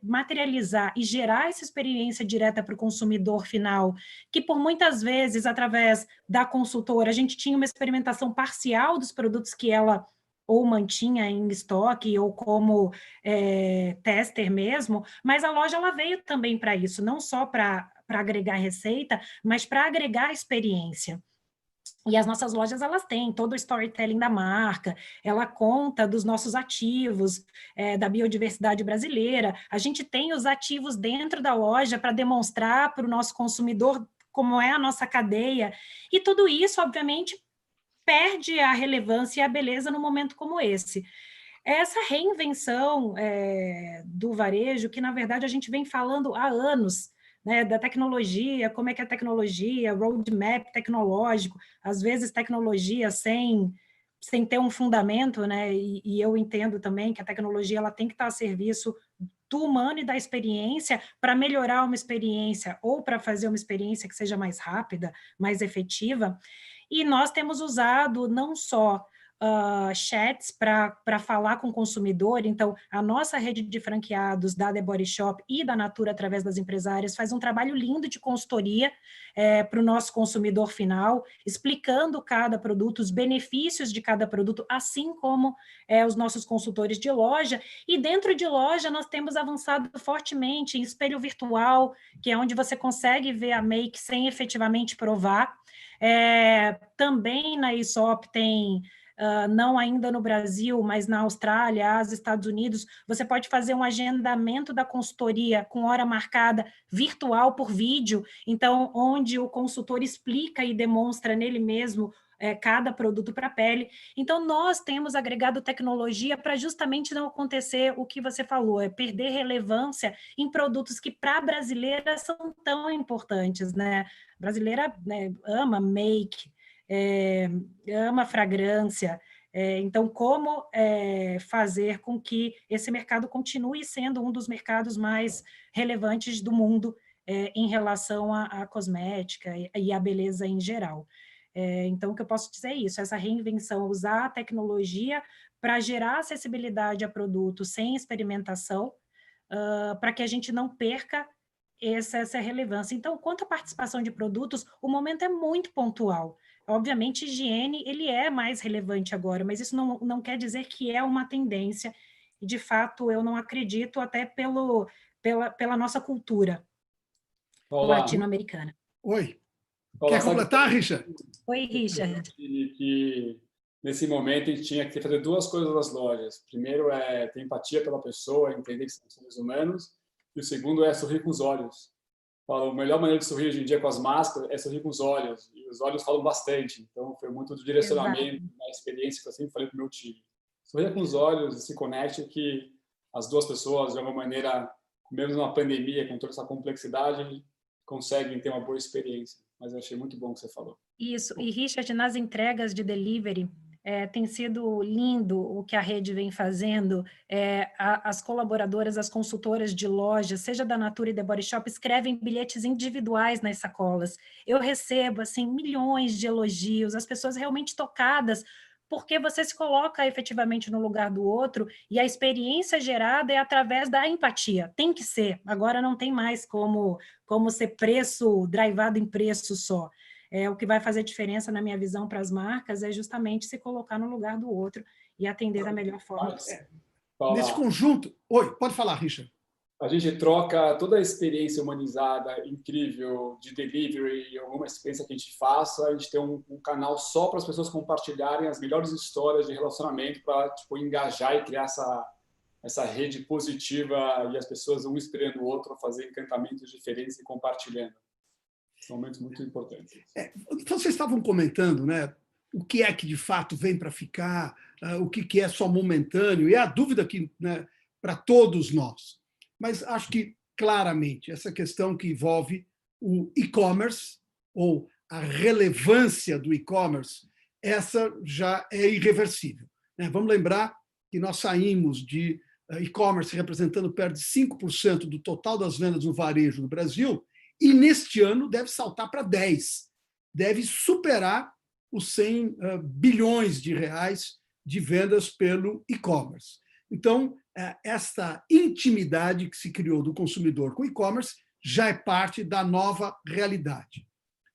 materializar e gerar essa experiência direta para o consumidor final, que por muitas vezes, através da consultora, a gente tinha uma experimentação parcial dos produtos que ela ou mantinha em estoque, ou como tester mesmo, mas a loja ela veio também para isso, não só para agregar receita, mas para agregar experiência. E as nossas lojas, elas têm todo o storytelling da marca, ela conta dos nossos ativos, da biodiversidade brasileira, a gente tem os ativos dentro da loja para demonstrar para o nosso consumidor como é a nossa cadeia, e tudo isso, obviamente, perde a relevância e a beleza num momento como esse. Essa reinvenção do varejo, que na verdade a gente vem falando há anos, né, da tecnologia, como é que a tecnologia, roadmap tecnológico, às vezes tecnologia sem ter um fundamento, né, e eu entendo também que a tecnologia ela tem que estar a serviço do humano e da experiência para melhorar uma experiência ou para fazer uma experiência que seja mais rápida, mais efetiva. E nós temos usado não só chats para falar com o consumidor, então a nossa rede de franqueados da The Body Shop e da Natura, através das empresárias, faz um trabalho lindo de consultoria para o nosso consumidor final, explicando cada produto, os benefícios de cada produto, assim como os nossos consultores de loja, e dentro de loja nós temos avançado fortemente em espelho virtual, que é onde você consegue ver a make sem efetivamente provar. Também na Aesop tem, não ainda no Brasil, mas na Austrália, Ásia, Estados Unidos, você pode fazer um agendamento da consultoria com hora marcada, virtual por vídeo, então, onde o consultor explica e demonstra nele mesmo cada produto para a pele. Então, nós temos agregado tecnologia para justamente não acontecer o que você falou, perder relevância em produtos que para a brasileira são tão importantes, né? A brasileira, né, ama make, ama fragrância, então como fazer com que esse mercado continue sendo um dos mercados mais relevantes do mundo em relação à cosmética e à beleza em geral. Então, o que eu posso dizer é isso, essa reinvenção, usar a tecnologia para gerar acessibilidade a produtos sem experimentação, para que a gente não perca essa relevância. Então, quanto à participação de produtos, o momento é muito pontual. Obviamente, higiene, ele é mais relevante agora, mas isso não quer dizer que é uma tendência, e de fato eu não acredito, até pela nossa cultura latino-americana. Oi. Quer completar, Richard? Oi, Richard. Que nesse momento a gente tinha que fazer duas coisas nas lojas. Primeiro é ter empatia pela pessoa, entender que são seres humanos. E o segundo é sorrir com os olhos. A melhor maneira de sorrir hoje em dia com as máscaras é sorrir com os olhos. E os olhos falam bastante. Então, foi muito do direcionamento, da experiência que eu sempre falei para o meu time. Sorria com os olhos e se conecte, que as duas pessoas, de alguma maneira, mesmo numa pandemia, com toda essa complexidade, conseguem ter uma boa experiência. Mas eu achei muito bom o que você falou. Isso. E, Richard, nas entregas de delivery, tem sido lindo o que a rede vem fazendo. As colaboradoras, as consultoras de loja, seja da Natura e da Body Shop, escrevem bilhetes individuais nas sacolas. Eu recebo, assim, milhões de elogios, as pessoas realmente tocadas, porque você se coloca efetivamente no lugar do outro e a experiência gerada é através da empatia. Tem que ser. Agora não tem mais como ser preço, drivado em preço só. O que vai fazer diferença, na minha visão, para as marcas é justamente se colocar no lugar do outro e atender da melhor forma possível. Nesse conjunto... Oi, pode falar, Richard. A gente troca toda a experiência humanizada, incrível, de delivery, alguma experiência que a gente faça, a gente tem um canal só para as pessoas compartilharem as melhores histórias de relacionamento para engajar e criar essa rede positiva e as pessoas um inspirando o outro a fazer encantamentos diferentes e compartilhando. São momentos muito importantes. Então, vocês estavam comentando, né, o que é que de fato vem para ficar, o que é só momentâneo, e a dúvida que, né, para todos nós. Mas acho que, claramente, essa questão que envolve o e-commerce, ou a relevância do e-commerce, essa já é irreversível. Vamos lembrar que nós saímos de e-commerce representando perto de 5% do total das vendas no varejo no Brasil, e neste ano deve saltar para 10%, deve superar os 100 bilhões de reais de vendas pelo e-commerce. Então, esta intimidade que se criou do consumidor com o e-commerce já é parte da nova realidade.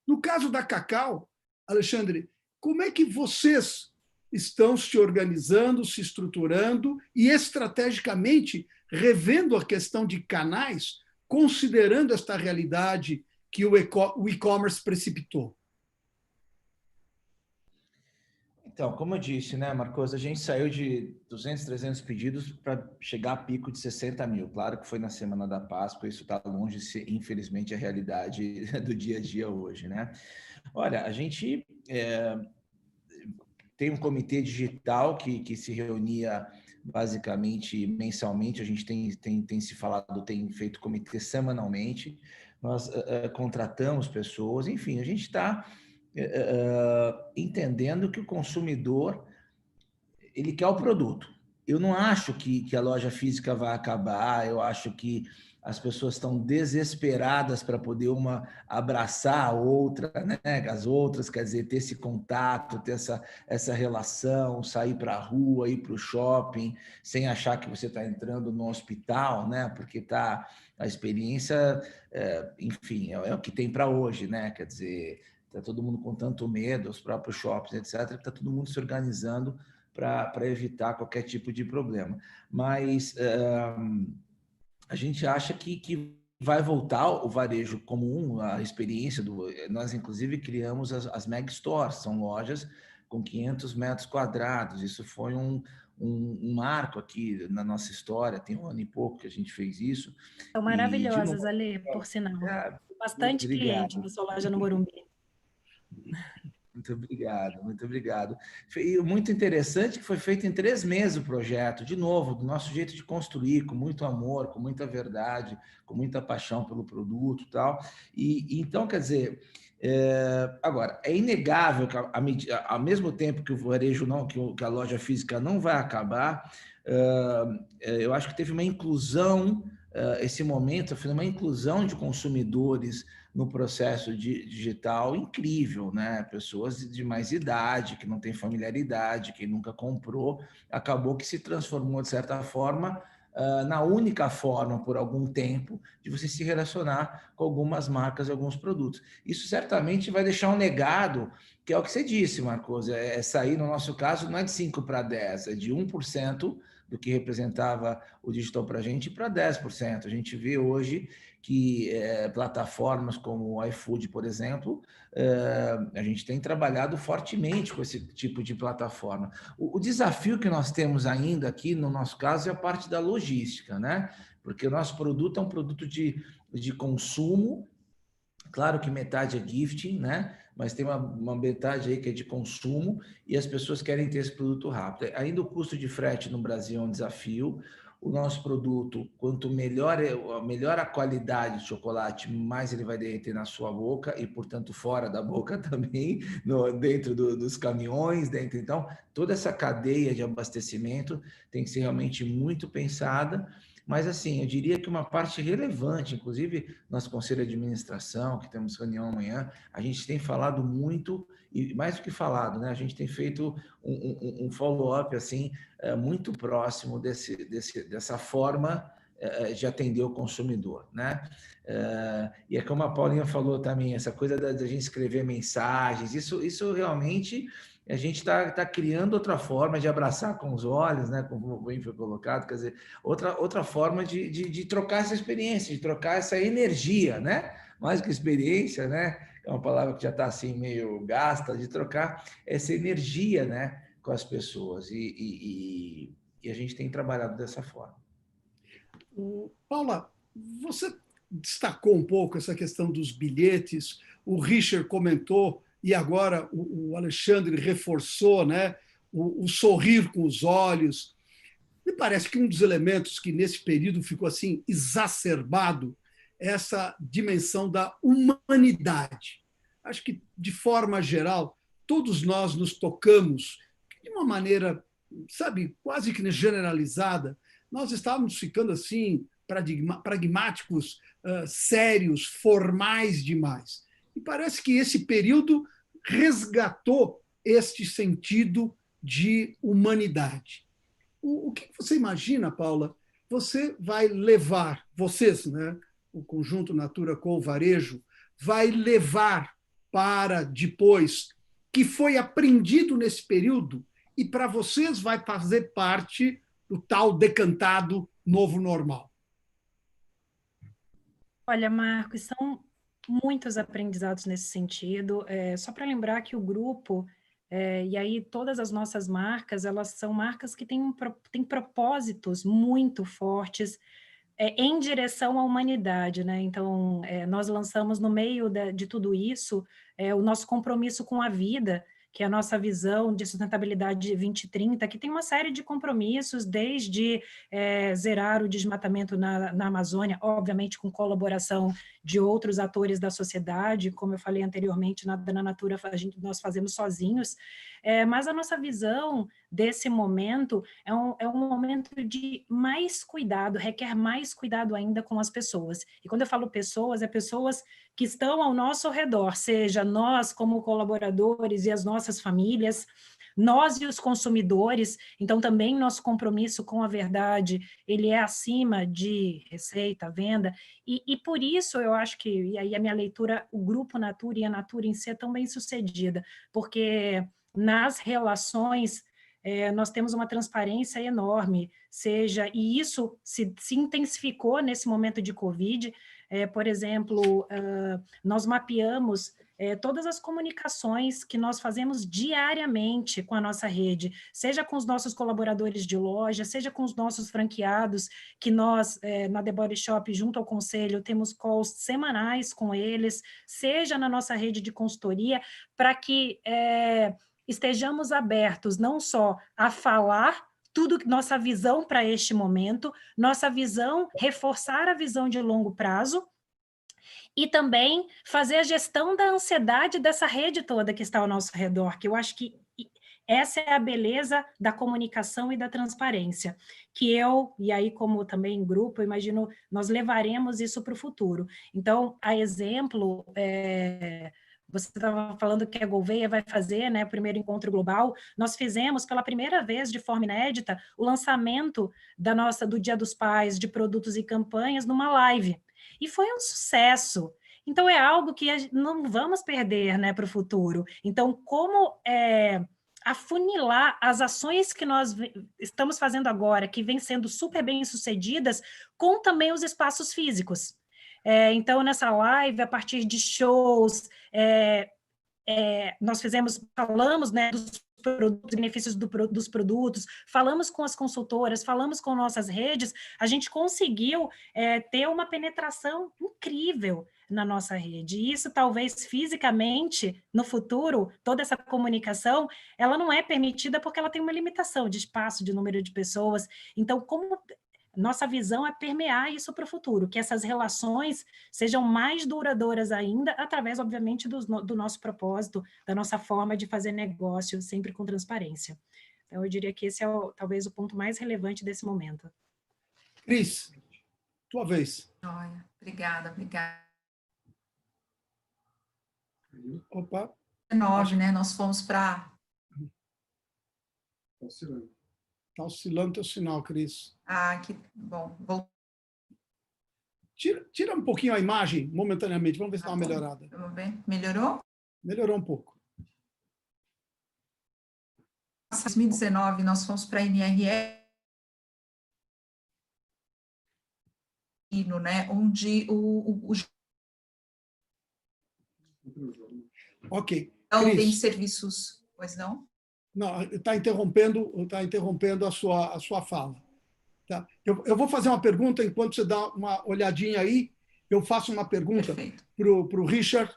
No caso da Cacau, Alexandre, como é que vocês estão se organizando, se estruturando e estrategicamente revendo a questão de canais, considerando esta realidade que o e-commerce precipitou? Então, como eu disse, né, Marcos, a gente saiu de 200, 300 pedidos para chegar a pico de 60 mil. Claro que foi na semana da Páscoa, isso está longe de ser, infelizmente, a realidade do dia a dia hoje, né? Olha, a gente tem um comitê digital que se reunia basicamente mensalmente, a gente tem se falado, tem feito comitê semanalmente nós contratamos pessoas, enfim, a gente está entendendo que o consumidor ele quer o produto. Eu não acho que a loja física vai acabar, eu acho que as pessoas estão desesperadas para poder uma abraçar a outra, né? As outras, quer dizer, ter esse contato, ter essa relação, sair para a rua, ir para o shopping, sem achar que você está entrando no hospital, né? Porque tá, a experiência, enfim, é o que tem para hoje, né? Quer dizer, está todo mundo com tanto medo, os próprios shoppings, etc., que está todo mundo se organizando para evitar qualquer tipo de problema. Mas a gente acha que vai voltar o varejo comum, a experiência do... Nós, inclusive, criamos as Meg Stores, são lojas com 500 metros quadrados. Isso foi um marco aqui na nossa história, tem 1 ano e pouco que a gente fez isso. São maravilhosas, Ale, por sinal. Bastante cliente na sua loja no Morumbi. Muito obrigado, muito obrigado. Foi muito interessante que foi feito em 3 meses o projeto, de novo, do nosso jeito de construir, com muito amor, com muita verdade, com muita paixão pelo produto e tal. E então, quer dizer, agora, é inegável que ao mesmo tempo que o varejo não, que a loja física não vai acabar, eu acho que teve uma inclusão, esse momento foi uma inclusão de consumidores no processo digital incrível, né? Pessoas de mais idade, que não têm familiaridade, que nunca comprou, acabou que se transformou, de certa forma, na única forma, por algum tempo, de você se relacionar com algumas marcas e alguns produtos. Isso certamente vai deixar um legado, que é o que você disse, Marcos, é sair, no nosso caso, não é de 5 para 10, é de 1% do que representava o digital para a gente para 10%. A gente vê hoje que plataformas como o iFood, por exemplo, a gente tem trabalhado fortemente com esse tipo de plataforma. O desafio que nós temos ainda aqui, no nosso caso, é a parte da logística, né? Porque o nosso produto é um produto de consumo, claro que metade é gifting, né? Mas tem uma metade aí que é de consumo e as pessoas querem ter esse produto rápido. Ainda o custo de frete no Brasil é um desafio. O nosso produto, quanto melhor a qualidade de chocolate, mais ele vai derreter na sua boca e, portanto, fora da boca também, dentro dos caminhões, dentro. Então, toda essa cadeia de abastecimento tem que ser realmente muito pensada. Mas, assim, eu diria que uma parte relevante, inclusive nosso conselho de administração, que temos reunião amanhã, a gente tem falado muito, e mais do que falado, né? A gente tem feito um follow-up, assim, muito próximo dessa forma de atender o consumidor, né? E é como a Paulinha falou também, essa coisa da gente escrever mensagens, isso realmente... A gente está criando outra forma de abraçar com os olhos, né? Como bem foi colocado, quer dizer, outra forma de trocar essa experiência, de trocar essa energia, né? Mais que experiência, né? É uma palavra que já está assim meio gasta, de trocar essa energia, né? Com as pessoas. E a gente tem trabalhado dessa forma. Paula, você destacou um pouco essa questão dos bilhetes, o Richard comentou, e agora o Alexandre reforçou, né? O sorrir com os olhos. Me parece que um dos elementos que nesse período ficou assim exacerbado é essa dimensão da humanidade. Acho que, de forma geral, todos nós nos tocamos de uma maneira, sabe, quase que generalizada. Nós estávamos ficando assim pragmáticos, sérios, formais demais. E parece que esse período resgatou este sentido de humanidade. O que você imagina, Paula? Você vai levar, vocês, né, o Conjunto Natura com o Varejo, vai levar para depois, que foi aprendido nesse período, e para vocês vai fazer parte do tal decantado novo normal? Olha, Marcos, são muitos aprendizados nesse sentido. Só para lembrar que o grupo, e aí todas as nossas marcas, elas são marcas que têm propósitos muito fortes em direção à humanidade, né? Então, nós lançamos no meio de tudo isso o nosso compromisso com a vida, que é a nossa visão de sustentabilidade 2030, que tem uma série de compromissos, desde zerar o desmatamento na Amazônia, obviamente com colaboração de outros atores da sociedade, como eu falei anteriormente, nada na Natura nós fazemos sozinhos, mas a nossa visão desse momento é um momento de mais cuidado, requer mais cuidado ainda com as pessoas. E quando eu falo pessoas, é pessoas que estão ao nosso redor, seja nós como colaboradores e as nossas famílias, nós e os consumidores. Então também nosso compromisso com a verdade, ele é acima de receita, venda, e por isso eu acho que, e aí a minha leitura, o Grupo Natura e a Natura em si é tão bem sucedida, porque nas relações nós temos uma transparência enorme, e isso se intensificou nesse momento de Covid. Por exemplo, nós mapeamos todas as comunicações que nós fazemos diariamente com a nossa rede, seja com os nossos colaboradores de loja, seja com os nossos franqueados, que nós, na The Body Shop, junto ao conselho, temos calls semanais com eles, seja na nossa rede de consultoria, para que estejamos abertos não só a falar tudo, nossa visão para este momento, nossa visão, reforçar a visão de longo prazo, e também fazer a gestão da ansiedade dessa rede toda que está ao nosso redor, que eu acho que essa é a beleza da comunicação e da transparência, que e aí como também grupo, eu imagino, nós levaremos isso para o futuro. Então, a exemplo, você estava falando que a Gouveia vai fazer, né, o primeiro encontro global. Nós fizemos pela primeira vez, de forma inédita, o lançamento do Dia dos Pais, de produtos e campanhas, numa live. E foi um sucesso. Então, é algo que não vamos perder, né, para o futuro. Então, como afunilar as ações que nós estamos fazendo agora, que vêm sendo super bem sucedidas, com também os espaços físicos. Então, nessa live, a partir de shows, nós falamos, né, dos benefícios dos produtos, falamos com as consultoras, falamos com nossas redes, a gente conseguiu ter uma penetração incrível na nossa rede. E isso, talvez, fisicamente, no futuro, toda essa comunicação, ela não é permitida porque ela tem uma limitação de espaço, de número de pessoas. Então, como nossa visão é permear isso para o futuro, que essas relações sejam mais duradouras ainda, através, obviamente, do nosso propósito, da nossa forma de fazer negócio, sempre com transparência. Então, eu diria que esse é talvez o ponto mais relevante desse momento. Cris, tua vez. Obrigada. Opa. 19, né? Nós fomos para... Está oscilando teu sinal, Cris. Que bom. Tira um pouquinho a imagem, momentaneamente. Vamos ver se dá uma melhorada. Vamos ver. Melhorou? Melhorou um pouco. Em 2019, nós fomos para a NRE, né? Onde Ok. Não Cris, tem serviços, pois não? Não, está interrompendo a sua fala. Tá? Eu vou fazer uma pergunta, enquanto você dá uma olhadinha aí, eu faço uma pergunta para o Richard,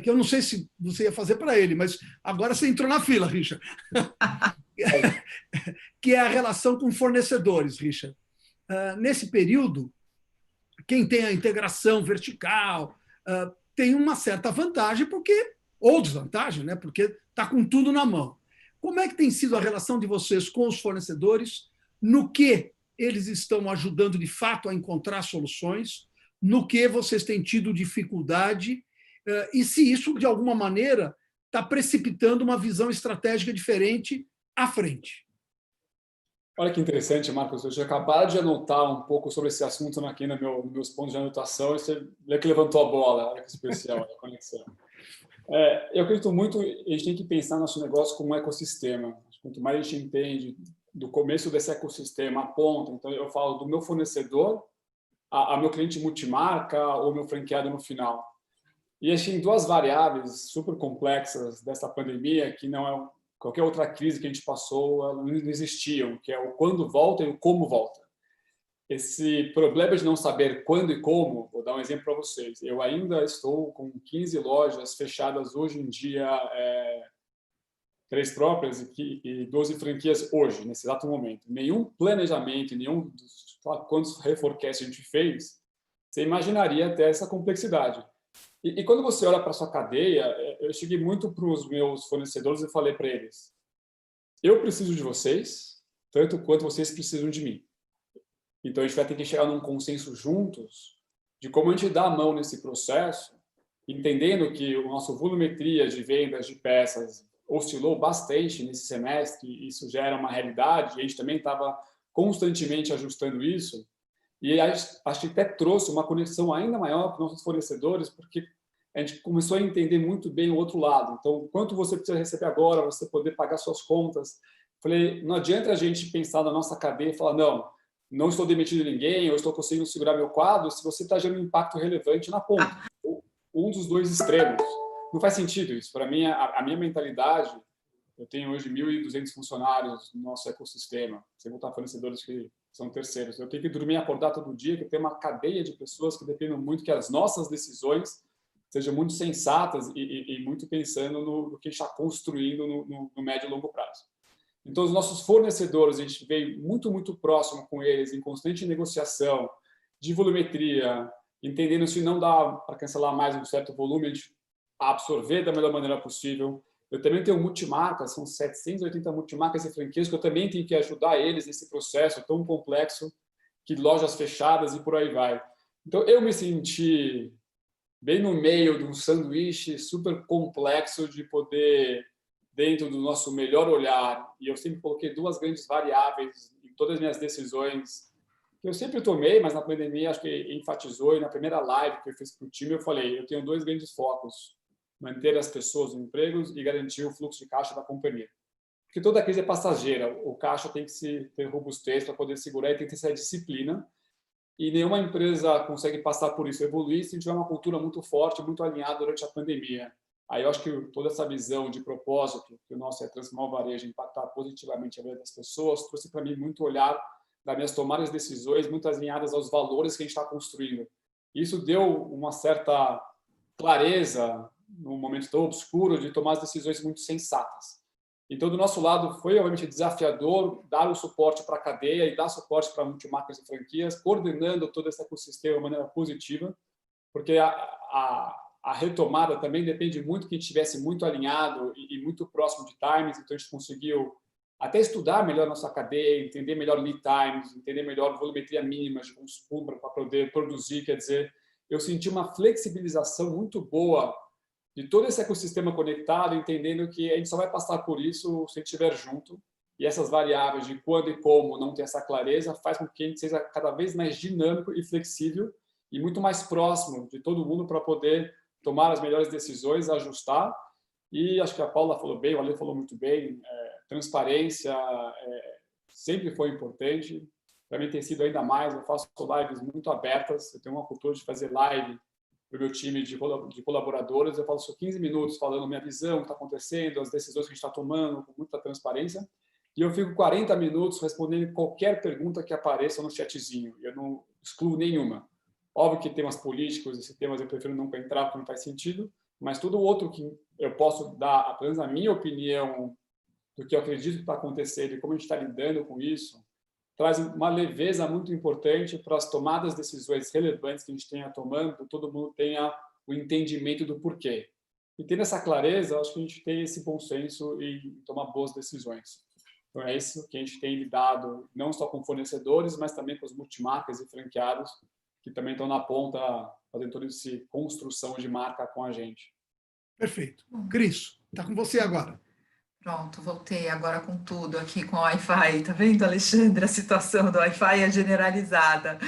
que eu não sei se você ia fazer para ele, mas agora você entrou na fila, Richard. Que é a relação com fornecedores, Richard. Nesse período, quem tem a integração vertical tem uma certa vantagem, ou desvantagem, né? Porque está com tudo na mão. Como é que tem sido a relação de vocês com os fornecedores? No que eles estão ajudando, de fato, a encontrar soluções? No que vocês têm tido dificuldade? E se isso, de alguma maneira, está precipitando uma visão estratégica diferente à frente? Olha que interessante, Marcos. Eu tinha acabado de anotar um pouco sobre esse assunto aqui nos meus pontos de anotação, e você vê que levantou a bola. Olha que especial a conexão. Eu acredito muito, a gente tem que pensar nosso negócio como um ecossistema. Quanto mais a gente entende do começo desse ecossistema, a ponta, então eu falo do meu fornecedor a meu cliente multimarca ou meu franqueado no final. E tem duas variáveis super complexas dessa pandemia, que não é qualquer outra crise que a gente passou, não existiam, que é o quando volta e o como volta. Esse problema de não saber quando e como, vou dar um exemplo para vocês. Eu ainda estou com 15 lojas fechadas hoje em dia 3 próprias e 12 franquias hoje, nesse exato momento. Nenhum planejamento, nenhum dos quantos reforecast a gente fez, você imaginaria até essa complexidade. E quando você olha para a sua cadeia, eu cheguei muito para os meus fornecedores e falei para eles, eu preciso de vocês, tanto quanto vocês precisam de mim. Então, a gente vai ter que chegar num consenso juntos de como a gente dá a mão nesse processo, entendendo que o nosso volumetria de vendas de peças oscilou bastante nesse semestre, e isso já era uma realidade, e a gente também estava constantemente ajustando isso, e acho que até trouxe uma conexão ainda maior com nossos fornecedores, porque a gente começou a entender muito bem o outro lado. Então, quanto você precisa receber agora, você poder pagar suas contas. Falei, não adianta a gente pensar na nossa cadeia e falar, não estou demitindo ninguém, eu estou conseguindo segurar meu quadro, se você está gerando um impacto relevante na ponta. Um dos dois extremos. Não faz sentido isso. Para mim, a minha mentalidade, eu tenho hoje 1.200 funcionários no nosso ecossistema, sem contar fornecedores que são terceiros. Eu tenho que dormir e acordar todo dia, que tem uma cadeia de pessoas que dependem muito que as nossas decisões sejam muito sensatas e muito pensando no que a gente está construindo no médio e longo prazo. Então, os nossos fornecedores, a gente veio muito, muito próximo com eles, em constante negociação de volumetria, entendendo se não dá para cancelar mais um certo volume, a gente absorver da melhor maneira possível. Eu também tenho multimarcas, são 780 multimarcas e franquias, que eu também tenho que ajudar eles nesse processo tão complexo, que lojas fechadas e por aí vai. Então, eu me senti bem no meio de um sanduíche super complexo de poder, dentro do nosso melhor olhar, e eu sempre coloquei 2 grandes variáveis em todas as minhas decisões, que eu sempre tomei, mas na pandemia acho que enfatizou, e na primeira live que eu fiz para o time, eu falei, eu tenho 2 grandes focos, manter as pessoas no emprego e garantir o fluxo de caixa da companhia. Porque toda crise é passageira, o caixa tem que ter robustez para poder segurar e tem que ter essa disciplina, e nenhuma empresa consegue passar por isso, evoluir, se tiver uma cultura muito forte, muito alinhada durante a pandemia. Aí eu acho que toda essa visão de propósito, que o nosso é transformar o varejo, impactar positivamente a vida das pessoas, trouxe para mim muito olhar das minhas tomadas de decisões, muitas alinhadas aos valores que a gente está construindo. Isso deu uma certa clareza, num momento tão obscuro, de tomar as decisões muito sensatas. Então, do nosso lado, foi, obviamente, desafiador dar o suporte para a cadeia e dar suporte para multimarcas e franquias, coordenando todo esse ecossistema de maneira positiva, porque a retomada também depende muito que a gente estivesse muito alinhado e muito próximo de times, então a gente conseguiu até estudar melhor nossa cadeia, entender melhor lead times, entender melhor volumetria mínima de consumo para poder produzir. Quer dizer, eu senti uma flexibilização muito boa de todo esse ecossistema conectado, entendendo que a gente só vai passar por isso se a gente estiver junto. E essas variáveis de quando e como não ter essa clareza faz com que a gente seja cada vez mais dinâmico e flexível e muito mais próximo de todo mundo para poder tomar as melhores decisões, ajustar. E acho que a Paula falou bem, o Ale falou muito bem, transparência sempre foi importante. Para mim tem sido ainda mais, eu faço lives muito abertas, eu tenho uma cultura de fazer live para o meu time de colaboradores, eu falo só 15 minutos falando minha visão, o que está acontecendo, as decisões que a gente está tomando, com muita transparência, e eu fico 40 minutos respondendo qualquer pergunta que apareça no chatzinho, eu não excluo nenhuma. Óbvio que temas políticos, esses temas eu prefiro nunca entrar porque não faz sentido, mas tudo outro que eu posso dar apenas a minha opinião do que eu acredito que está acontecendo e como a gente está lidando com isso, traz uma leveza muito importante para as tomadas de decisões relevantes que a gente tenha tomando, todo mundo tenha o entendimento do porquê. E tendo essa clareza, acho que a gente tem esse bom senso e tomar boas decisões. Então é isso que a gente tem lidado, não só com fornecedores, mas também com os multimarcas e franqueados, que também estão na ponta, fazendo toda essa construção de marca com a gente. Perfeito. Cris, está com você agora. Pronto, voltei agora com tudo aqui com o Wi-Fi. Tá vendo, Alexandre? A situação do Wi-Fi é generalizada.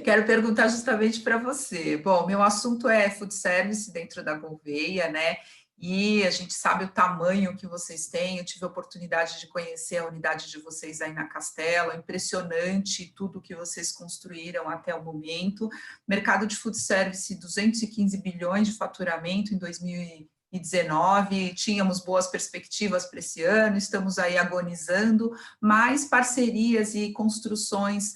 Quero perguntar justamente para você. Bom, meu assunto é food service dentro da Gouveia, né? E a gente sabe o tamanho que vocês têm. Eu tive a oportunidade de conhecer a unidade de vocês aí na Castelo. É impressionante tudo que vocês construíram até o momento. Mercado de food service, 215 bilhões de faturamento em 2019, tínhamos boas perspectivas para esse ano, estamos aí agonizando, mas parcerias e construções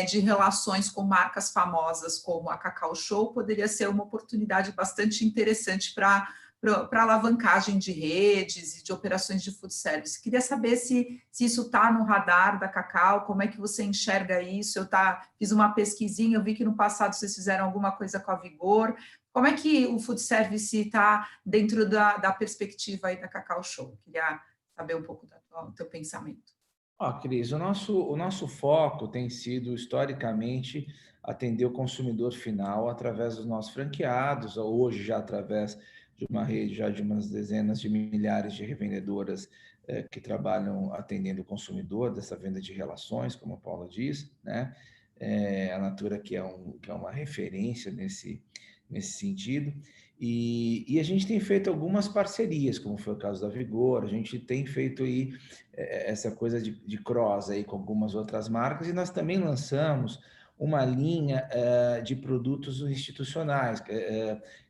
de relações com marcas famosas como a Cacau Show poderia ser uma oportunidade bastante interessante para para alavancagem de redes e de operações de food service. Queria saber se isso está no radar da Cacau, como é que você enxerga isso? Fiz uma pesquisinha, eu vi que no passado vocês fizeram alguma coisa com a Vigor. Como é que o food service está dentro da perspectiva aí da Cacau Show? Queria saber um pouco do teu pensamento. Cris, o nosso foco tem sido, historicamente, atender o consumidor final através dos nossos franqueados, hoje já através de uma rede já de umas dezenas de milhares de revendedoras que trabalham atendendo o consumidor, dessa venda de relações, como a Paula diz, né? A Natura que é uma referência nesse sentido. E a gente tem feito algumas parcerias, como foi o caso da Vigor, a gente tem feito aí essa coisa de cross aí com algumas outras marcas, e nós também lançamos uma linha de produtos institucionais,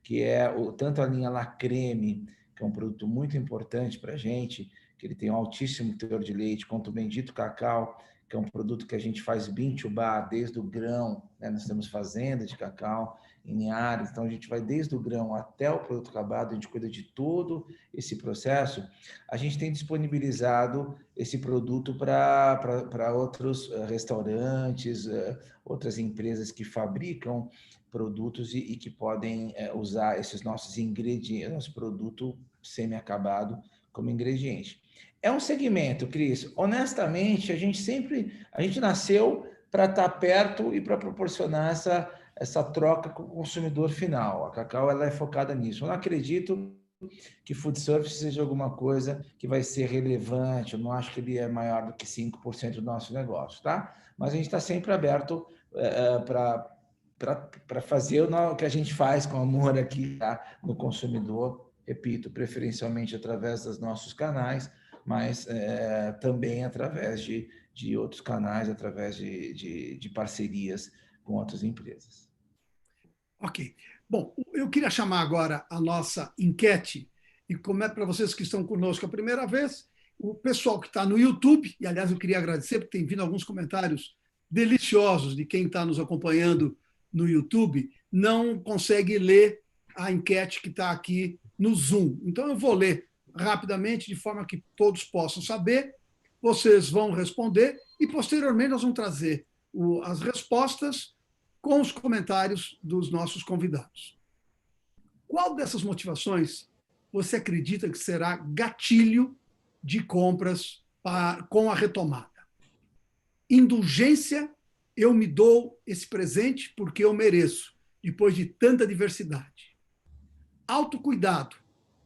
que é tanto a linha La Creme, que é um produto muito importante para a gente, que ele tem um altíssimo teor de leite, quanto o Bendito Cacau, que é um produto que a gente faz bean to bar, desde o grão, né? Nós temos fazenda de cacau em Linhares, então a gente vai desde o grão até o produto acabado, a gente cuida de todo esse processo. A gente tem disponibilizado esse produto para outros restaurantes, outras empresas que fabricam produtos e que podem usar esses nossos ingredientes, nosso produto semi-acabado como ingrediente. É um segmento, Cris, honestamente, a gente nasceu para estar perto e para proporcionar essa troca com o consumidor final. A Cacau ela é focada nisso. Eu não acredito que food service seja alguma coisa que vai ser relevante, eu não acho que ele é maior do que 5% do nosso negócio, tá? Mas a gente está sempre aberto para fazer o que a gente faz com amor aqui, tá? No consumidor, repito, preferencialmente através dos nossos canais, mas também através de outros canais, através de parcerias com outras empresas. Ok. Bom, eu queria chamar agora a nossa enquete, e como é para vocês que estão conosco a primeira vez, o pessoal que está no YouTube, e aliás eu queria agradecer, porque tem vindo alguns comentários deliciosos de quem está nos acompanhando no YouTube, não consegue ler a enquete que está aqui no Zoom. Então eu vou ler rapidamente, de forma que todos possam saber, vocês vão responder, e posteriormente nós vamos trazer as respostas com os comentários dos nossos convidados. Qual dessas motivações você acredita que será gatilho de compras com a retomada? Indulgência, eu me dou esse presente porque eu mereço, depois de tanta diversidade. Autocuidado,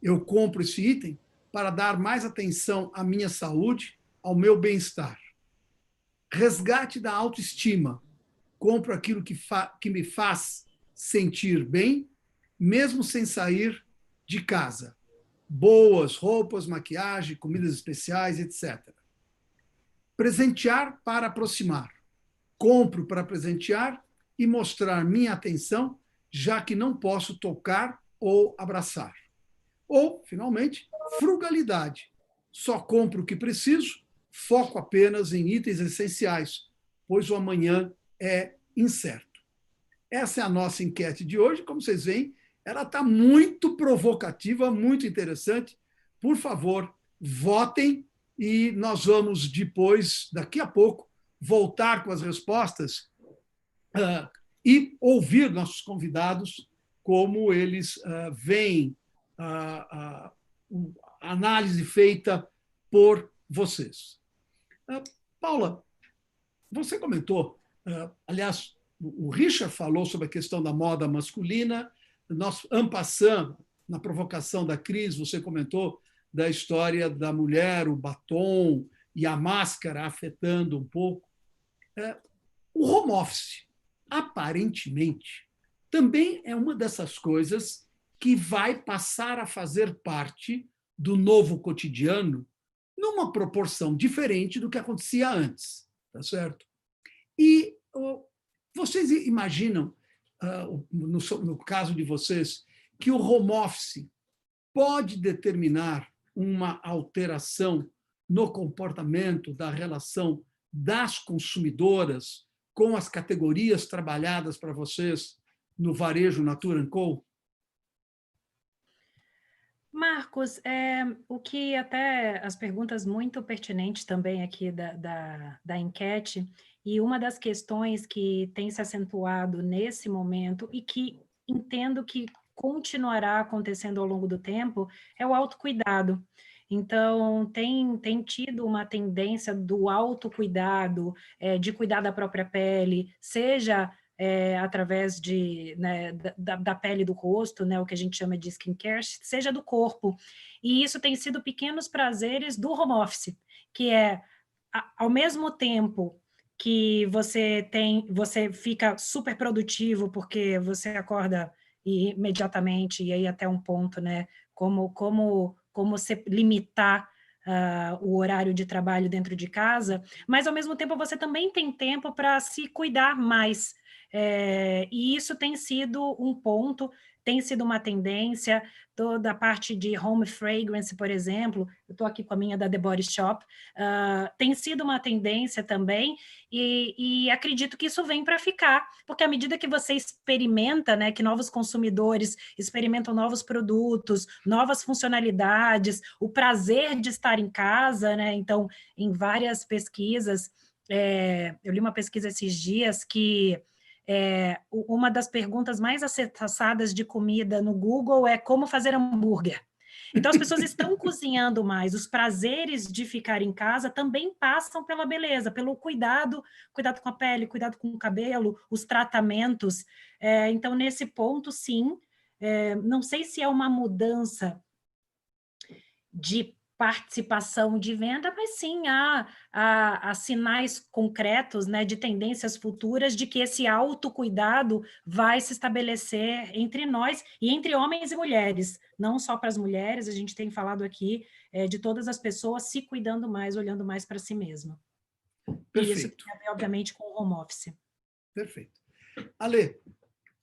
eu compro esse item para dar mais atenção à minha saúde, ao meu bem-estar. Resgate da autoestima, compro aquilo que me faz sentir bem, mesmo sem sair de casa. Boas roupas, maquiagem, comidas especiais, etc. Presentear para aproximar. Compro para presentear e mostrar minha atenção, já que não posso tocar ou abraçar. Ou, finalmente, frugalidade. Só compro o que preciso, foco apenas em itens essenciais, pois o amanhã é incerto. Essa é a nossa enquete de hoje. Como vocês veem, ela está muito provocativa, muito interessante. Por favor, votem e nós vamos depois, daqui a pouco, voltar com as respostas e ouvir nossos convidados como eles veem a análise feita por vocês. Paula, você comentou, aliás, o Richard falou sobre a questão da moda masculina, nós, en passant, na provocação da Cris, você comentou da história da mulher, o batom e a máscara afetando um pouco. O home office, aparentemente, também é uma dessas coisas que vai passar a fazer parte do novo cotidiano numa proporção diferente do que acontecia antes, tá certo? E vocês imaginam, no caso de vocês, que o home office pode determinar uma alteração no comportamento da relação das consumidoras com as categorias trabalhadas para vocês no varejo Natura &Co? Marcos, o que até as perguntas muito pertinentes também aqui da enquete, e uma das questões que tem se acentuado nesse momento e que entendo que continuará acontecendo ao longo do tempo, é o autocuidado. Então, tem tido uma tendência do autocuidado, de cuidar da própria pele, seja através né, da pele do rosto, né, o que a gente chama de skincare, seja do corpo. E isso tem sido pequenos prazeres do home office, que ao mesmo tempo que você fica super produtivo porque você acorda imediatamente, e aí até um ponto, né, como você limitar o horário de trabalho dentro de casa, mas ao mesmo tempo você também tem tempo para se cuidar mais. E isso tem sido um ponto, tem sido uma tendência, toda a parte de home fragrance, por exemplo, eu estou aqui com a minha da The Body Shop, tem sido uma tendência também, e acredito que isso vem para ficar, porque à medida que você experimenta, né, que novos consumidores experimentam novos produtos, novas funcionalidades, o prazer de estar em casa, né, então, em várias pesquisas, eu li uma pesquisa esses dias que uma das perguntas mais acessadas de comida no Google é como fazer hambúrguer. Então, as pessoas estão cozinhando mais. Os prazeres de ficar em casa também passam pela beleza, pelo cuidado com a pele, cuidado com o cabelo, os tratamentos. Então, nesse ponto, sim. Não sei se é uma mudança de participação de venda, mas sim há sinais concretos, né, de tendências futuras de que esse autocuidado vai se estabelecer entre nós e entre homens e mulheres, não só para as mulheres, a gente tem falado aqui de todas as pessoas se cuidando mais, olhando mais para si mesma. Perfeito. E isso tem a ver, obviamente, com o home office. Perfeito. Ale,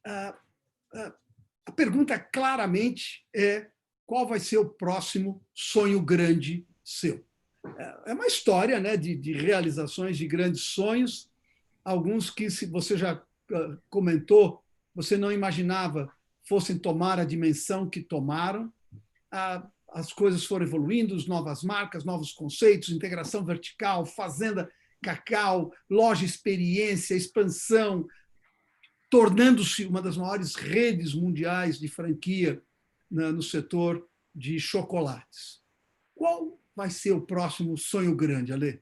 a pergunta claramente é: qual vai ser o próximo sonho grande seu? É uma história, né, de realizações de grandes sonhos, alguns que, se você já comentou, você não imaginava fossem tomar a dimensão que tomaram. As coisas foram evoluindo, novas marcas, novos conceitos, integração vertical, fazenda cacau, loja experiência, expansão, tornando-se uma das maiores redes mundiais de franquia no setor de chocolates. Qual vai ser o próximo sonho grande, Ale?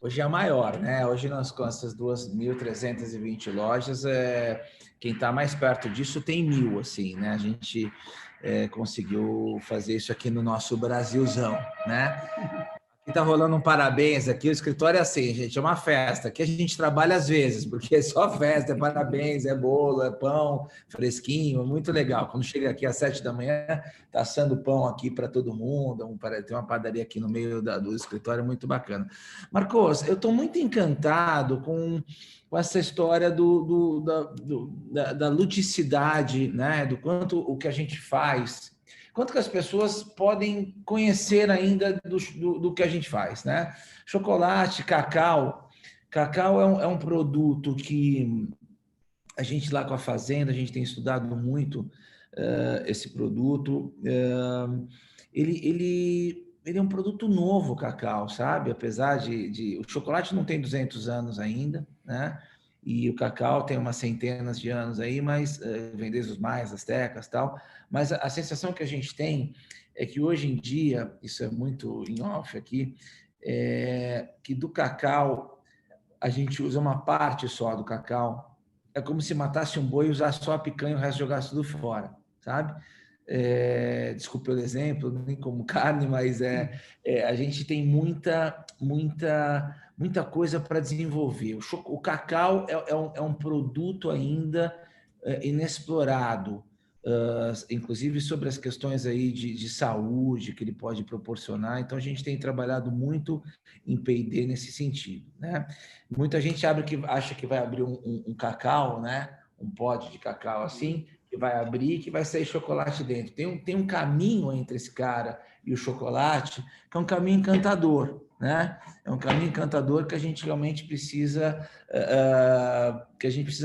Hoje é a maior, né? Hoje nós com essas 2.320 lojas, quem está mais perto disso tem 1.000, assim, né? A gente conseguiu fazer isso aqui no nosso Brasilzão, né? Aqui tá rolando um parabéns aqui, o escritório é assim, gente, é uma festa. Aqui a gente trabalha às vezes, porque é só festa, é parabéns, é bolo, é pão fresquinho, muito legal. Quando chega aqui às 7 da manhã, tá assando pão aqui para todo mundo, tem uma padaria aqui no meio do escritório, muito bacana. Marcos, eu estou muito encantado com essa história da ludicidade, né? Do quanto o que a gente faz, quanto que as pessoas podem conhecer ainda do que a gente faz, né? Chocolate, cacau. Cacau é um produto que a gente lá com a Fazenda, a gente tem estudado muito esse produto. Ele é um produto novo, cacau, sabe? Apesar o chocolate não tem 200 anos ainda, né? E o cacau tem umas centenas de anos aí, mas vem desde os maias, astecas e tal. Mas a sensação que a gente tem é que hoje em dia, isso é muito em off aqui, que do cacau a gente usa uma parte só do cacau. É como se matasse um boi e usasse só a picanha e o resto jogasse tudo fora, sabe? Desculpe o exemplo, nem como carne, mas a gente tem muita coisa para desenvolver. O cacau é um produto ainda inexplorado, inclusive sobre as questões aí de saúde que ele pode proporcionar. Então, a gente tem trabalhado muito em P&D nesse sentido, né? Muita gente acha que vai abrir um cacau, né? Um pote de cacau assim, que vai abrir, que vai sair chocolate dentro. Tem um caminho entre esse cara e o chocolate, que é um caminho encantador, né? É um caminho encantador que a gente realmente precisa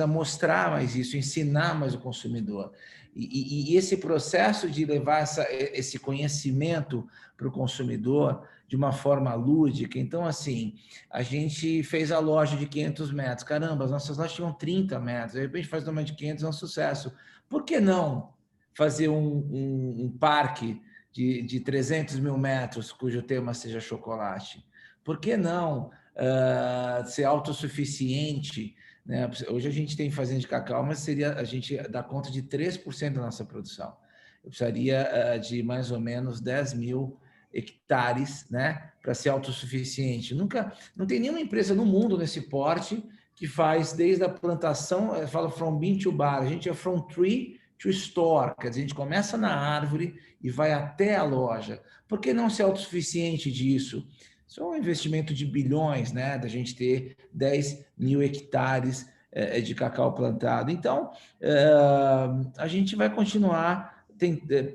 mostrar mais isso, ensinar mais o consumidor. E esse processo de levar esse conhecimento para o consumidor de uma forma lúdica. Então, assim, a gente fez a loja de 500 metros. Caramba, as nossas lojas tinham 30 metros. De repente, faz uma de 500, é um sucesso. Por que não fazer um parque de 300 mil metros, cujo tema seja chocolate? Por que não ser autossuficiente? Né? Hoje a gente tem fazenda de cacau, mas a gente dá conta de 3% da nossa produção. Eu precisaria de mais ou menos 10 mil hectares, né, para ser autossuficiente. Não tem nenhuma empresa no mundo nesse porte que faz desde a plantação, fala from bean to bar, a gente é from tree to store, quer dizer, a gente começa na árvore e vai até a loja. Por que não ser autossuficiente disso? Isso é um investimento de bilhões, né, da gente ter 10 mil hectares de cacau plantado. Então, a gente vai continuar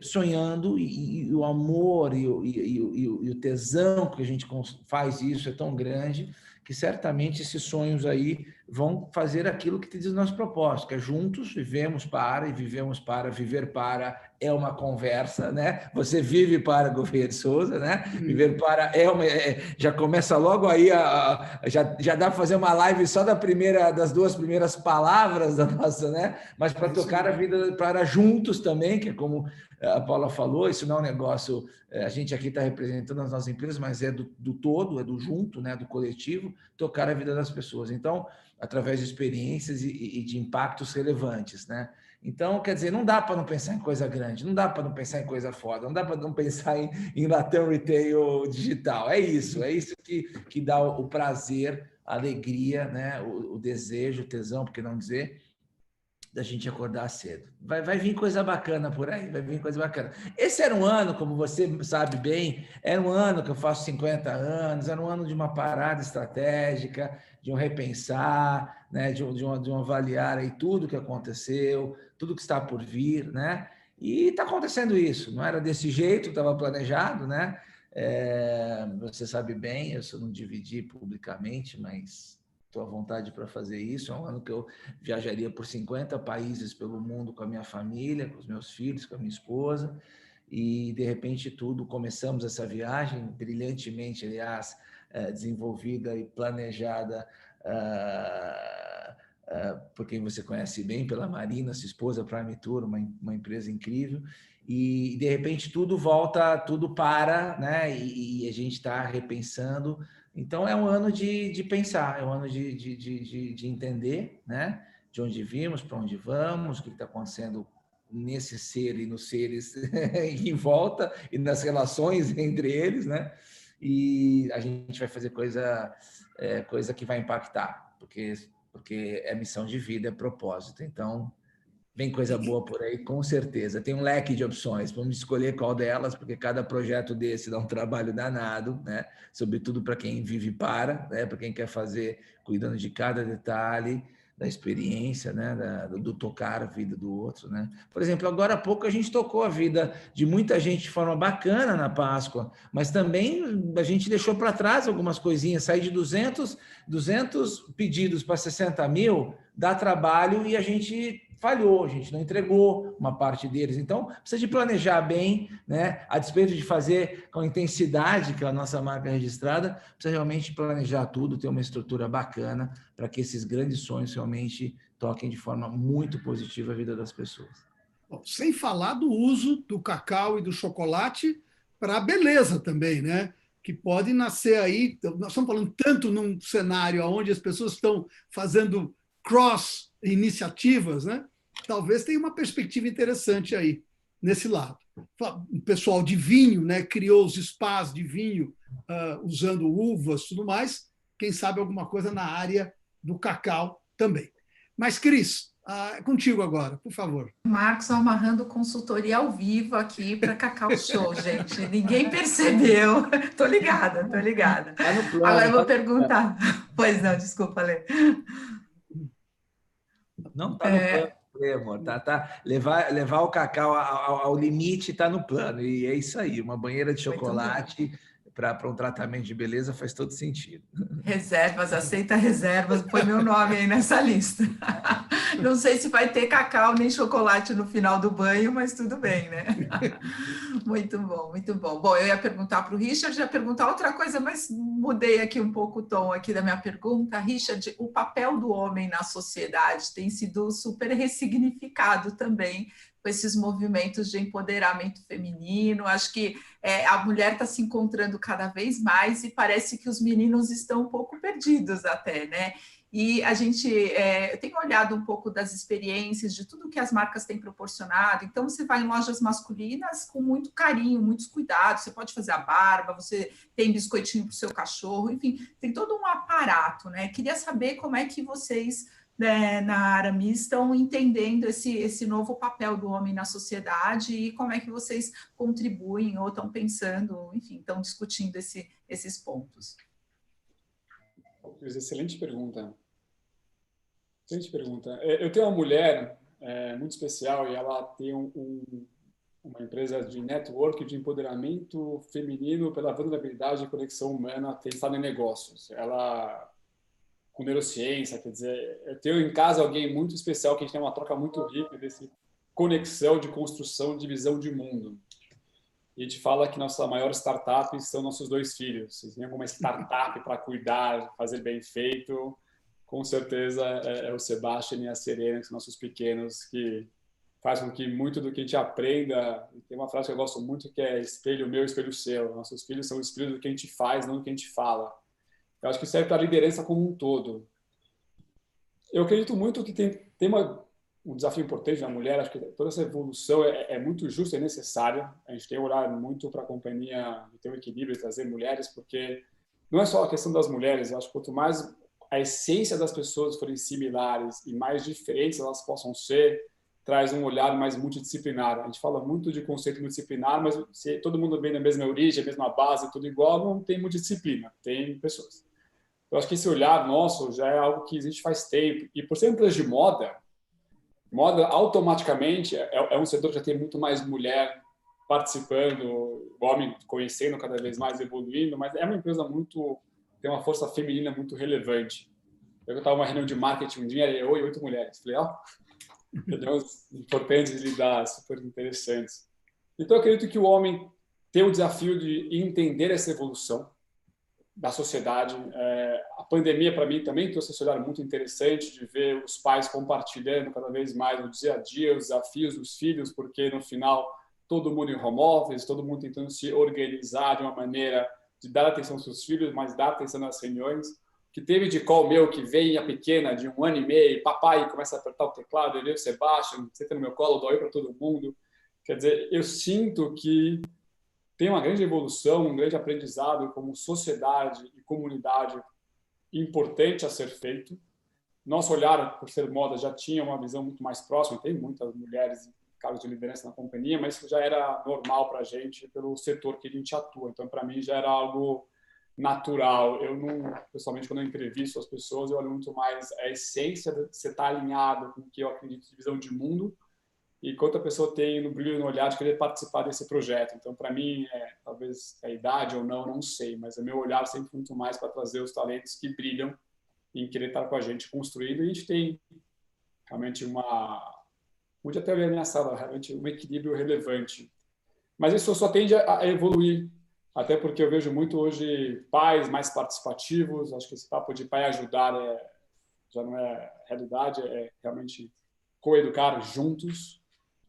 sonhando, e o amor e o tesão que a gente faz isso é tão grande que certamente esses sonhos aí vão fazer aquilo que diz o nosso propósito, que é juntos vivemos para e vivemos para. Viver para é uma conversa, né? Você vive para, Gouveia de Souza, né? Viver para já começa logo aí, já dá para fazer uma live só das duas primeiras palavras da nossa, né? Mas para tocar a vida para juntos também, que é como a Paula falou, isso não é um negócio, a gente aqui está representando as nossas empresas, mas é do todo, é do junto, né? Do coletivo, tocar a vida das pessoas. Então, através de experiências e de impactos relevantes, né? Então, quer dizer, não dá para não pensar em coisa grande, não dá para não pensar em coisa foda, não dá para não pensar em Latam Retail digital. É isso que dá o prazer, a alegria, né? O desejo, o tesão, por que não dizer, da gente acordar cedo. Vai vir coisa bacana por aí, vai vir coisa bacana. Esse era um ano, como você sabe bem, era um ano que eu faço 50 anos, era um ano de uma parada estratégica, de um repensar, né, de um avaliar aí tudo que aconteceu, tudo que está por vir, né? E está acontecendo isso, não era desse jeito, estava planejado, né? Você sabe bem, eu não dividi publicamente, mas estou à vontade para fazer isso. É um ano que eu viajaria por 50 países pelo mundo com a minha família, com os meus filhos, com a minha esposa, e de repente começamos essa viagem brilhantemente, aliás, desenvolvida e planejada por quem você conhece bem, pela Marina, sua esposa, Prime Tour, uma empresa incrível, e de repente tudo volta, tudo para, né? E a gente está repensando. Então, é um ano de pensar, é um ano de entender, né? De onde vimos, para onde vamos, o que está acontecendo nesse ser e nos seres em volta e nas relações entre eles, né? E a gente vai fazer coisa que vai impactar, porque é missão de vida, é propósito. Então, vem coisa boa por aí, com certeza. Tem um leque de opções, vamos escolher qual delas, porque cada projeto desse dá um trabalho danado, né? Sobretudo para quem vive para, né? Para quem quer fazer, cuidando de cada detalhe, da experiência, né? Do tocar a vida do outro, né? Por exemplo, agora há pouco a gente tocou a vida de muita gente de forma bacana na Páscoa, mas também a gente deixou para trás algumas coisinhas, sair de 200 pedidos para 60 mil, dá trabalho e a gente falhou, a gente não entregou uma parte deles. Então, precisa de planejar bem, né? A despeito de fazer com a intensidade que é a nossa marca registrada, precisa realmente planejar tudo, ter uma estrutura bacana para que esses grandes sonhos realmente toquem de forma muito positiva a vida das pessoas. Bom, sem falar do uso do cacau e do chocolate para a beleza também, né? Que pode nascer aí, nós estamos falando tanto num cenário onde as pessoas estão fazendo cross-iniciativas, né? Talvez tenha uma perspectiva interessante aí, nesse lado. O pessoal de vinho, né, criou os spas de vinho usando uvas e tudo mais. Quem sabe alguma coisa na área do cacau também. Mas, Cris, é contigo agora, por favor. Marcos amarrando consultoria ao vivo aqui para Cacau Show, gente. Ninguém percebeu. Tô ligada. Tá no plano, Agora eu vou perguntar. Pois não, desculpa, Lê. Não está no plano, amor. Levar o cacau ao limite está no plano. E é isso aí. Uma banheira de chocolate para um tratamento de beleza faz todo sentido. Reservas, aceita reservas. Põe meu nome aí nessa lista. Não sei se vai ter cacau nem chocolate no final do banho, mas tudo bem, né? Muito bom, muito bom. Bom, eu ia perguntar para o Richard, ia perguntar outra coisa, mas mudei aqui um pouco o tom aqui da minha pergunta. Richard, o papel do homem na sociedade tem sido super ressignificado também com esses movimentos de empoderamento feminino. Acho que a mulher está se encontrando cada vez mais e parece que os meninos estão um pouco perdidos até, né? E a gente tem olhado um pouco das experiências, de tudo que as marcas têm proporcionado. Então, você vai em lojas masculinas com muito carinho, muitos cuidados. Você pode fazer a barba, você tem biscoitinho para o seu cachorro, enfim, tem todo um aparato, né? Queria saber como é que vocês, né, na Aramis, estão entendendo esse novo papel do homem na sociedade e como é que vocês contribuem ou estão pensando, enfim, estão discutindo esses pontos. Excelente pergunta. Excelente pergunta. Eu tenho uma mulher muito especial e ela tem uma empresa de network de empoderamento feminino pela vulnerabilidade e conexão humana, tem estado em negócios. Ela, com neurociência, quer dizer, eu tenho em casa alguém muito especial que a gente tem uma troca muito rica desse conexão de construção de visão de mundo. E a gente fala que nossa maior startup são nossos 2 filhos. Se tem alguma startup para cuidar, fazer bem feito, com certeza é o Sebastian e a Serena, que são nossos pequenos, que faz com que muito do que a gente aprenda... Tem uma frase que eu gosto muito que é espelho meu, espelho seu. Nossos filhos são o espelho do que a gente faz, não do que a gente fala. Eu acho que serve para a liderança como um todo. Eu acredito muito que tem um desafio importante na mulher. Acho que toda essa evolução é muito justa e necessária. A gente tem que olhar muito para a companhia e ter um equilíbrio e trazer mulheres, porque não é só a questão das mulheres. Eu acho que quanto mais a essência das pessoas forem similares e mais diferentes elas possam ser, traz um olhar mais multidisciplinar. A gente fala muito de conceito multidisciplinar, mas se todo mundo vem da mesma origem, a mesma base, tudo igual, não tem multidisciplina, tem pessoas. Eu acho que esse olhar nosso já é algo que existe faz tempo. E por ser uma empresa de moda automaticamente é um setor que já tem muito mais mulher participando, o homem conhecendo cada vez mais, evoluindo, mas é uma empresa tem uma força feminina muito relevante. Eu estava numa reunião de marketing um dia e eu e 8 mulheres. Falei, reuniões importantes de lidar, super interessantes. Então, eu acredito que o homem tem o desafio de entender essa evolução da sociedade. A pandemia, para mim, também trouxe esse olhar muito interessante de ver os pais compartilhando cada vez mais o dia a dia, os desafios dos filhos, porque, no final, todo mundo em home office, todo mundo tentando se organizar de uma maneira de dar atenção aos seus filhos, mas dar atenção nas reuniões. Que teve de call meu que vem a pequena de 1 ano e meio, papai começa a apertar o teclado, eu vejo o Sebastian, senta no meu colo, dou oi para todo mundo. Quer dizer, eu sinto que tem uma grande evolução, um grande aprendizado como sociedade e comunidade importante a ser feito. Nosso olhar, por ser moda, já tinha uma visão muito mais próxima, tem muitas mulheres em cargos de liderança na companhia, mas isso já era normal para a gente, pelo setor que a gente atua. Então, para mim, já era algo natural. Eu não, pessoalmente, quando eu entrevisto as pessoas, eu olho muito mais a essência de você estar alinhado com o que eu acredito de visão de mundo e quanto a pessoa tem no brilho no olhar de querer participar desse projeto. Então, para mim, talvez a idade ou não sei, mas o meu olhar sempre muito mais para trazer os talentos que brilham em querer estar com a gente construindo. E a gente tem realmente muito até ameaçado, realmente um equilíbrio relevante. Mas isso só tende a evoluir, até porque eu vejo muito hoje pais mais participativos. Acho que esse papo de pai ajudar já não é realidade, é realmente coeducar juntos.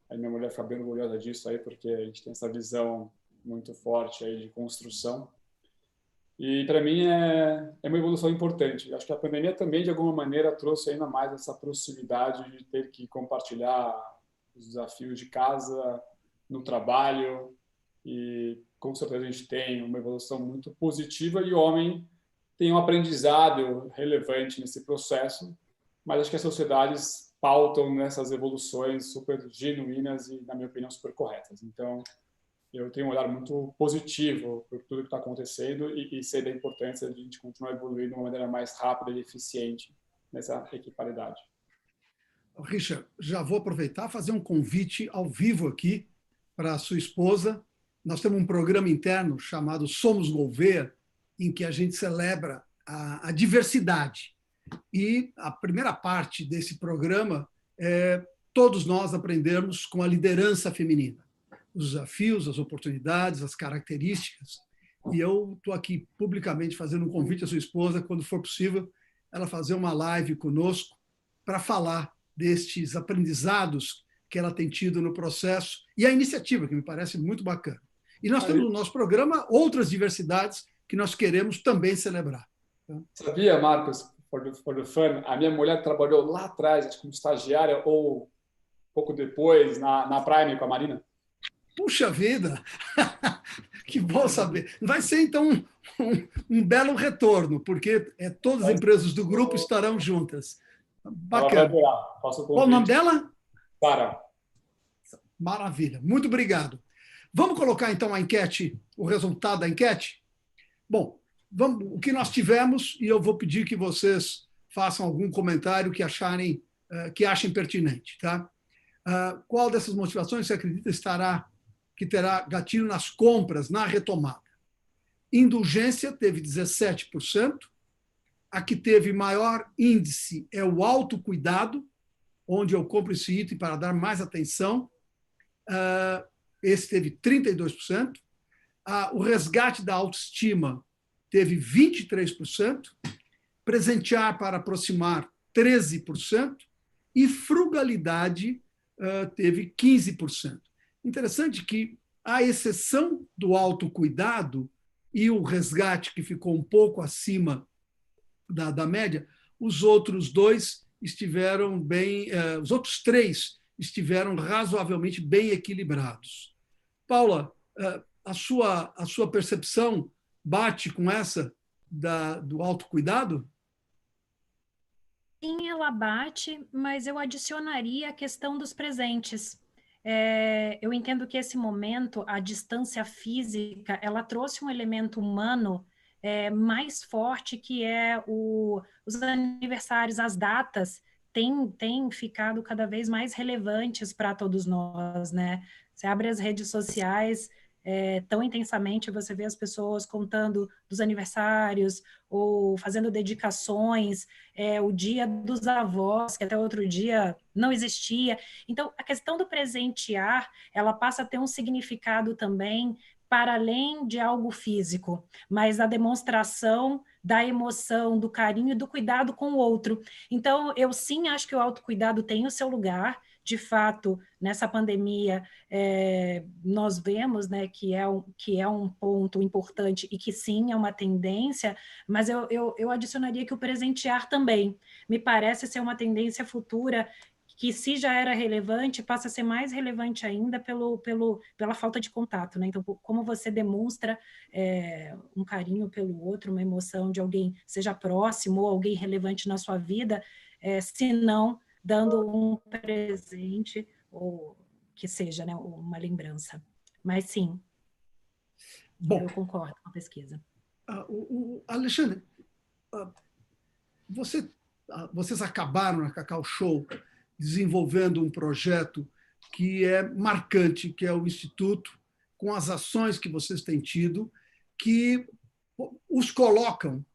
A minha mulher fica bem orgulhosa disso aí, porque a gente tem essa visão muito forte aí de construção. E para mim é uma evolução importante. Acho que a pandemia também, de alguma maneira, trouxe ainda mais essa proximidade de ter que compartilhar os desafios de casa, no trabalho. E com certeza a gente tem uma evolução muito positiva e o homem tem um aprendizado relevante nesse processo, mas acho que as sociedades pautam nessas evoluções super genuínas e, na minha opinião, super corretas. Então, eu tenho um olhar muito positivo por tudo que está acontecendo e sei da importância de a gente continuar evoluindo de uma maneira mais rápida e eficiente nessa equiparidade. Richard, já vou aproveitar e fazer um convite ao vivo aqui para a sua esposa. Nós temos um programa interno chamado Somos Gouveia, em que a gente celebra a diversidade. E a primeira parte desse programa todos nós aprendermos com a liderança feminina, os desafios, as oportunidades, as características. E eu estou aqui publicamente fazendo um convite à sua esposa, quando for possível, ela fazer uma live conosco para falar destes aprendizados que ela tem tido no processo e a iniciativa, que me parece muito bacana. E nós temos no nosso programa outras diversidades que nós queremos também celebrar. Sabia, Marcos, for the fun, a minha mulher trabalhou lá atrás, acho que como estagiária ou pouco depois, na Prime com a Marina. Puxa vida! Que bom saber. Vai ser, então, um belo retorno, porque todas as empresas do grupo estarão juntas. Bacana. Qual o nome dela? Sara. Maravilha. Muito obrigado. Vamos colocar, então, a enquete, o resultado da enquete? Bom, o que nós tivemos, e eu vou pedir que vocês façam algum comentário que achem pertinente. Tá? Qual dessas motivações você acredita que terá gatilho nas compras, na retomada? Indulgência teve 17%. A que teve maior índice é o autocuidado, onde eu compro esse item para dar mais atenção. Esse teve 32%. O resgate da autoestima teve 23%. Presentear para aproximar, 13%. E frugalidade teve 15%. Interessante que, à exceção do autocuidado e o resgate, que ficou um pouco acima da média, os outros dois estiveram bem, os outros três estiveram razoavelmente bem equilibrados. Paula, a sua percepção bate com essa do autocuidado? Sim, ela bate, mas eu adicionaria a questão dos presentes. Eu entendo que esse momento, a distância física, ela trouxe um elemento humano mais forte, que é os aniversários, as datas, têm ficado cada vez mais relevantes para todos nós, né? Você abre as redes sociais tão intensamente, você vê as pessoas contando dos aniversários ou fazendo dedicações, o dia dos avós, que até outro dia não existia. Então, a questão do presentear, ela passa a ter um significado também para além de algo físico, mas a demonstração da emoção, do carinho e do cuidado com o outro. Então, eu sim acho que o autocuidado tem o seu lugar. De fato, nessa pandemia, nós vemos, né, que é um ponto importante e que sim é uma tendência, mas eu adicionaria que o presentear também me parece ser uma tendência futura, que se já era relevante, passa a ser mais relevante ainda pela falta de contato, né? Então, como você demonstra um carinho pelo outro, uma emoção de alguém, seja próximo ou alguém relevante na sua vida, se não dando um presente, ou que seja, né, uma lembrança. Mas sim, eu concordo com a pesquisa. Alexandre, vocês acabaram na Cacau Show desenvolvendo um projeto que é marcante, que é o Instituto, com as ações que vocês têm tido, que os colocam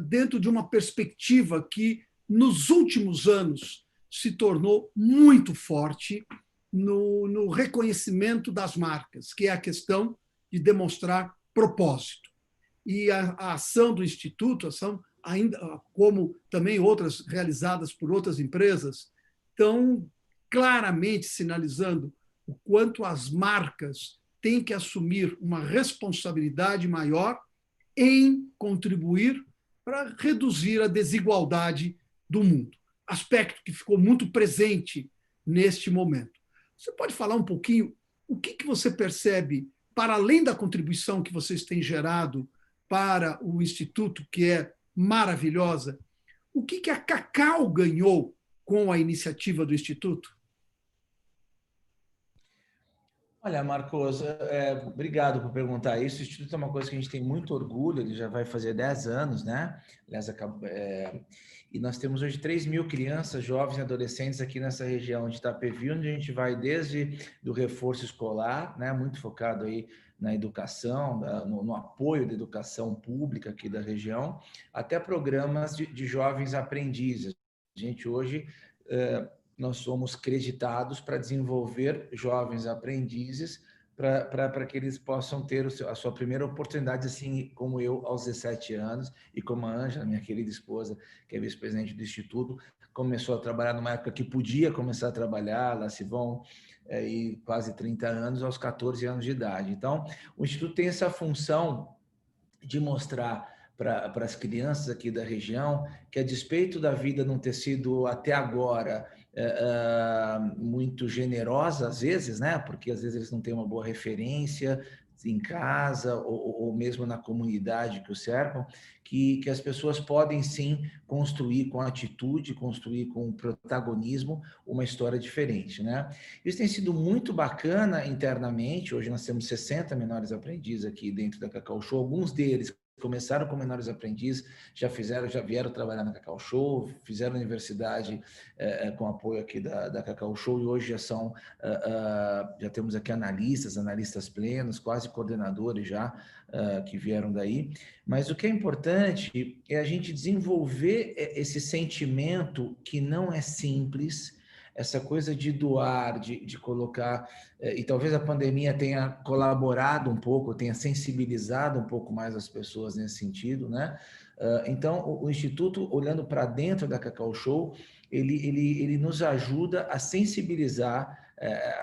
dentro de uma perspectiva que, nos últimos anos, se tornou muito forte no reconhecimento das marcas, que é a questão de demonstrar propósito. E a ação do Instituto, ainda como também outras realizadas por outras empresas, estão claramente sinalizando o quanto as marcas têm que assumir uma responsabilidade maior em contribuir para reduzir a desigualdade do mundo. Aspecto que ficou muito presente neste momento. Você pode falar um pouquinho o que você percebe, para além da contribuição que vocês têm gerado para o Instituto, que é maravilhosa, o que a Cacau ganhou com a iniciativa do Instituto? Olha, Marcos, obrigado por perguntar isso. O Instituto é uma coisa que a gente tem muito orgulho, ele já vai fazer 10 anos, né? Aliás, e nós temos hoje 3.000 crianças, jovens e adolescentes aqui nessa região de Itapevi, onde a gente vai desde do reforço escolar, né? Muito focado aí na educação, no apoio da educação pública aqui da região, até programas de jovens aprendizes. A gente hoje nós somos creditados para desenvolver jovens aprendizes para que eles possam ter a sua primeira oportunidade, assim como eu, aos 17 anos, e como a Ângela, minha querida esposa, que é vice-presidente do Instituto, começou a trabalhar numa época que podia começar a trabalhar, lá se vão quase 30 anos, aos 14 anos de idade. Então, o Instituto tem essa função de mostrar para as crianças aqui da região que, a despeito da vida não ter sido até agora muito generosa, às vezes, né? Porque às vezes eles não têm uma boa referência em casa ou mesmo na comunidade que o cercam, que as pessoas podem sim construir com atitude, construir com protagonismo uma história diferente, né? Isso tem sido muito bacana internamente. Hoje nós temos 60 menores aprendizes aqui dentro da Cacau Show, alguns deles começaram como menores aprendizes, já vieram trabalhar na Cacau Show, fizeram universidade com apoio aqui da Cacau Show, e hoje já temos aqui analistas plenos, quase coordenadores já, que vieram daí. Mas o que é importante é a gente desenvolver esse sentimento que não é simples, essa coisa de doar, de colocar, e talvez a pandemia tenha colaborado um pouco, tenha sensibilizado um pouco mais as pessoas nesse sentido, né? Então, o Instituto, olhando para dentro da Cacau Show, ele nos ajuda a sensibilizar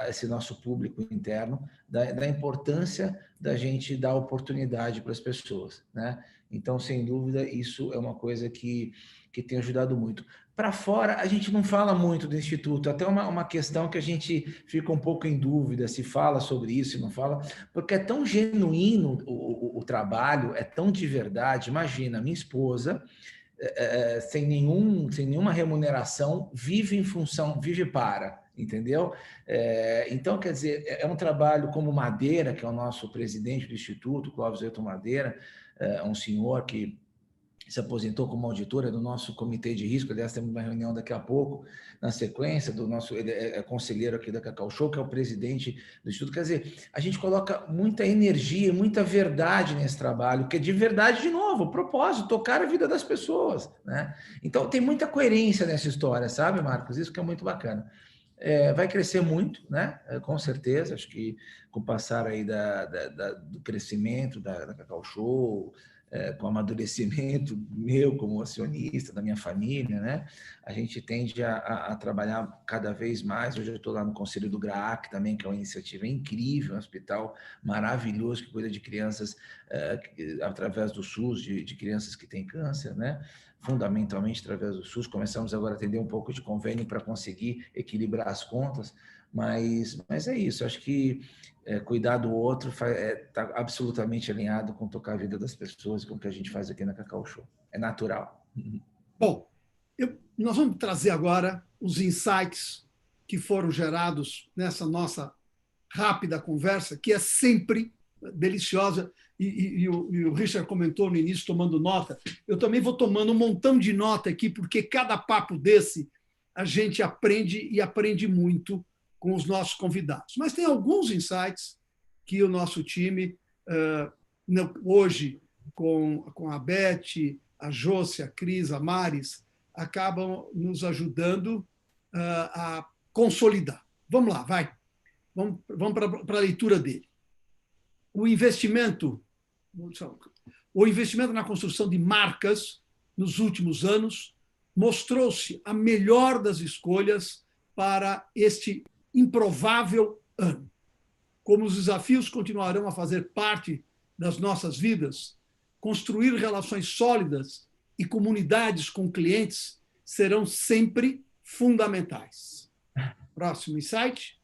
esse nosso público interno da importância da gente dar oportunidade para as pessoas, né? Então, sem dúvida, isso é uma coisa que tem ajudado muito. Para fora, a gente não fala muito do Instituto, até uma questão que a gente fica um pouco em dúvida se fala sobre isso, se não fala, porque é tão genuíno o trabalho, é tão de verdade. Imagina, minha esposa, sem nenhuma remuneração, vive para, entendeu? Então, quer dizer, é um trabalho como Madeira, que é o nosso presidente do Instituto, Clóvis Ailton Madeira, um senhor que se aposentou como auditora do nosso comitê de risco. Aliás, temos uma reunião daqui a pouco, na sequência do nosso, ele é conselheiro aqui da Cacau Show, que é o presidente do Instituto. Quer dizer, a gente coloca muita energia, muita verdade nesse trabalho, que é de verdade, de novo, o propósito, tocar a vida das pessoas, né? Então, tem muita coerência nessa história, sabe, Marcos? Isso que é muito bacana. Vai crescer muito, né? Com certeza, acho que com o passar aí do crescimento da Cacau Show, com o amadurecimento meu como acionista, da minha família, né? A gente tende a trabalhar cada vez mais. Hoje eu estou lá no Conselho do GRAAC também, que é uma iniciativa incrível, um hospital maravilhoso que cuida de crianças através do SUS, de crianças que têm câncer, né? Fundamentalmente através do SUS. Começamos agora a atender um pouco de convênio para conseguir equilibrar as contas, mas é isso. Acho que cuidar do outro está absolutamente alinhado com tocar a vida das pessoas, com o que a gente faz aqui na Cacau Show. É natural. Bom, nós vamos trazer agora os insights que foram gerados nessa nossa rápida conversa, que é sempre deliciosa, e o Richard comentou no início, tomando nota. Eu também vou tomando um montão de nota aqui, porque cada papo desse a gente aprende, e aprende muito com os nossos convidados. Mas tem alguns insights que o nosso time, hoje, com a Beth, a Josi, a Cris, a Maris, acabam nos ajudando a consolidar. Vamos lá, vai. Vamos para a leitura dele. O investimento na construção de marcas nos últimos anos mostrou-se a melhor das escolhas para este improvável ano. Como os desafios continuarão a fazer parte das nossas vidas, construir relações sólidas e comunidades com clientes serão sempre fundamentais. Próximo insight.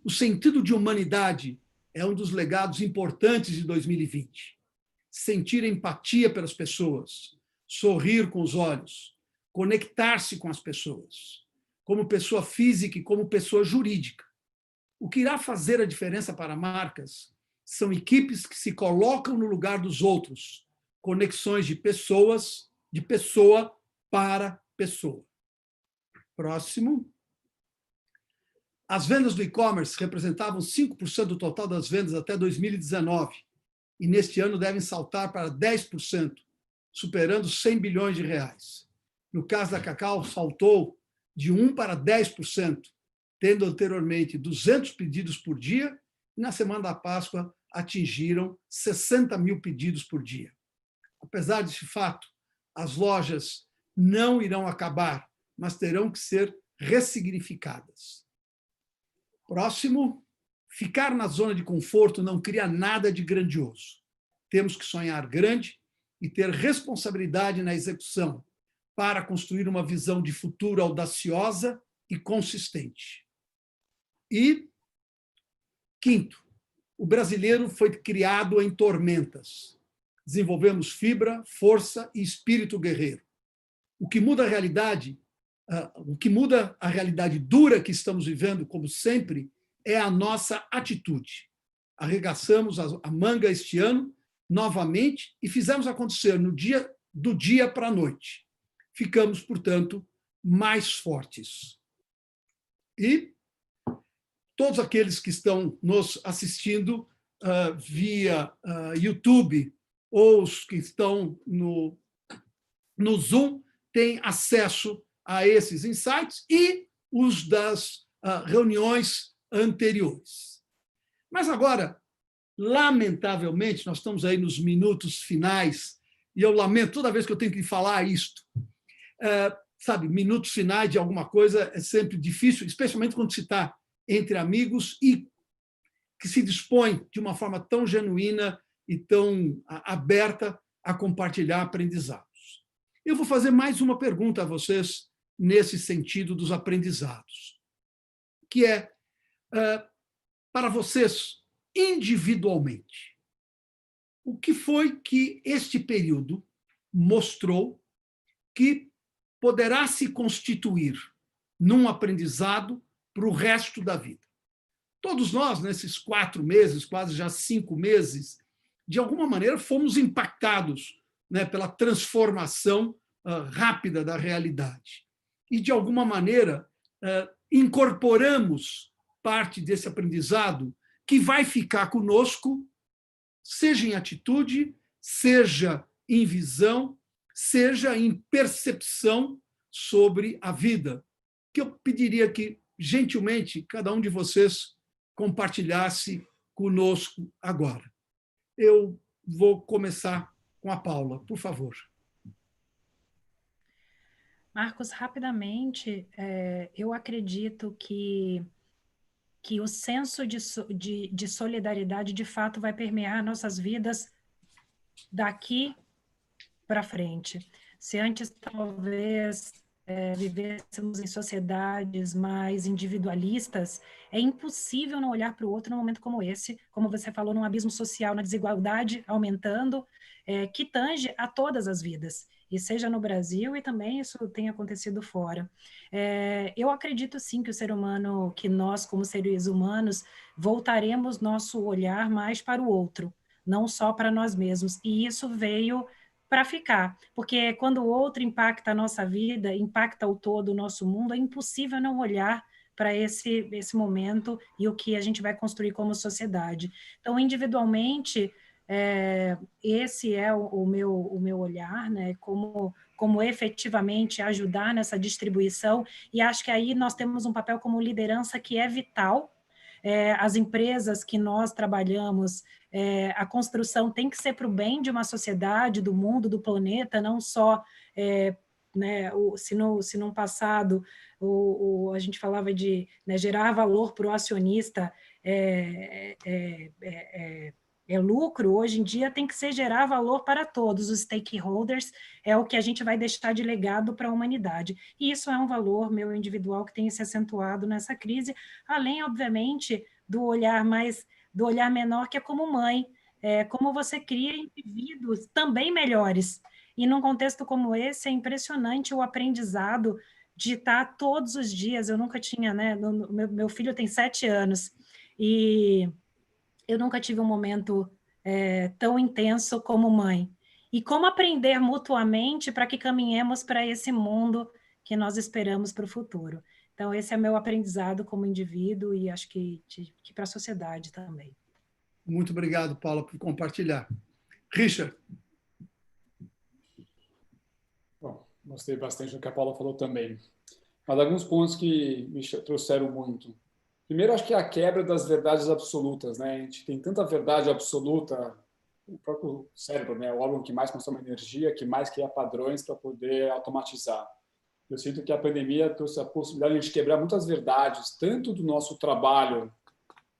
O sentido de humanidade é um dos legados importantes de 2020. Sentir empatia pelas pessoas, sorrir com os olhos, conectar-se com as pessoas, como pessoa física e como pessoa jurídica. O que irá fazer a diferença para marcas são equipes que se colocam no lugar dos outros, conexões de pessoas, de pessoa para pessoa. Próximo. As vendas do e-commerce representavam 5% do total das vendas até 2019, e neste ano devem saltar para 10%, superando 100 bilhões de reais. No caso da Cacau, saltou de 1 para 10%, tendo anteriormente 200 pedidos por dia, e na semana da Páscoa atingiram 60 mil pedidos por dia. Apesar desse fato, as lojas não irão acabar, mas terão que ser ressignificadas. Próximo, ficar na zona de conforto não cria nada de grandioso. Temos que sonhar grande e ter responsabilidade na execução para construir uma visão de futuro audaciosa e consistente. E, quinto, o brasileiro foi criado em tormentas. Desenvolvemos fibra, força e espírito guerreiro. O que muda a realidade dura que estamos vivendo, como sempre, é a nossa atitude. Arregaçamos a manga este ano, novamente, e fizemos acontecer do dia para a noite. Ficamos, portanto, mais fortes. E todos aqueles que estão nos assistindo via YouTube ou os que estão no Zoom têm acesso a esses insights e os das reuniões anteriores. Mas agora, lamentavelmente, nós estamos aí nos minutos finais, e eu lamento toda vez que eu tenho que falar isto. Sabe, minutos finais de alguma coisa é sempre difícil, especialmente quando se está entre amigos e que se dispõe de uma forma tão genuína e tão aberta a compartilhar aprendizados. Eu vou fazer mais uma pergunta a vocês nesse sentido dos aprendizados, que é, para vocês, individualmente, o que foi que este período mostrou que poderá se constituir num aprendizado para o resto da vida? Todos nós, nesses 4 meses, quase já 5 meses, de alguma maneira fomos impactados, né, pela transformação rápida da realidade. E, de alguma maneira, incorporamos parte desse aprendizado que vai ficar conosco, seja em atitude, seja em visão, seja em percepção sobre a vida, que eu pediria que, gentilmente, cada um de vocês compartilhasse conosco agora. Eu vou começar com a Paula, por favor. Marcos, rapidamente, eu acredito que o senso de solidariedade, de fato, vai permear nossas vidas daqui para frente. Se antes, talvez, vivêssemos em sociedades mais individualistas, é impossível não olhar para o outro num momento como esse, como você falou, num abismo social, na desigualdade aumentando, que tange a todas as vidas, e seja no Brasil, e também isso tem acontecido fora. Eu acredito, sim, que o ser humano, que nós, como seres humanos, voltaremos nosso olhar mais para o outro, não só para nós mesmos, e isso veio para ficar, porque quando o outro impacta a nossa vida, impacta o todo, o nosso mundo, é impossível não olhar para esse momento e o que a gente vai construir como sociedade. Então, individualmente, esse é o meu olhar, né? Como efetivamente ajudar nessa distribuição, e acho que aí nós temos um papel como liderança que é vital. As empresas que nós trabalhamos, a construção tem que ser para o bem de uma sociedade, do mundo, do planeta, não só, né, se no passado a gente falava de, né, gerar valor para o acionista, lucro, hoje em dia tem que ser gerar valor para todos os stakeholders, é o que a gente vai deixar de legado para a humanidade. E isso é um valor meu individual que tem se acentuado nessa crise, além, obviamente, do olhar menor, que é como mãe, como você cria indivíduos também melhores. E num contexto como esse, é impressionante o aprendizado de estar todos os dias. Eu nunca tinha, né? Meu filho tem 7 anos, e eu nunca tive um momento tão intenso como mãe. E como aprender mutuamente para que caminhemos para esse mundo que nós esperamos para o futuro. Então, esse é meu aprendizado como indivíduo e acho que para a sociedade também. Muito obrigado, Paula, por compartilhar. Richard. Bom, gostei bastante do que a Paula falou também. mas alguns pontos que me trouxeram muito. Primeiro, acho que é a quebra das verdades absolutas, né? A gente tem tanta verdade absoluta, o próprio cérebro, né? O órgão que mais consome energia, que mais cria padrões para poder automatizar. Eu sinto que a pandemia trouxe a possibilidade de a gente quebrar muitas verdades, tanto do nosso trabalho,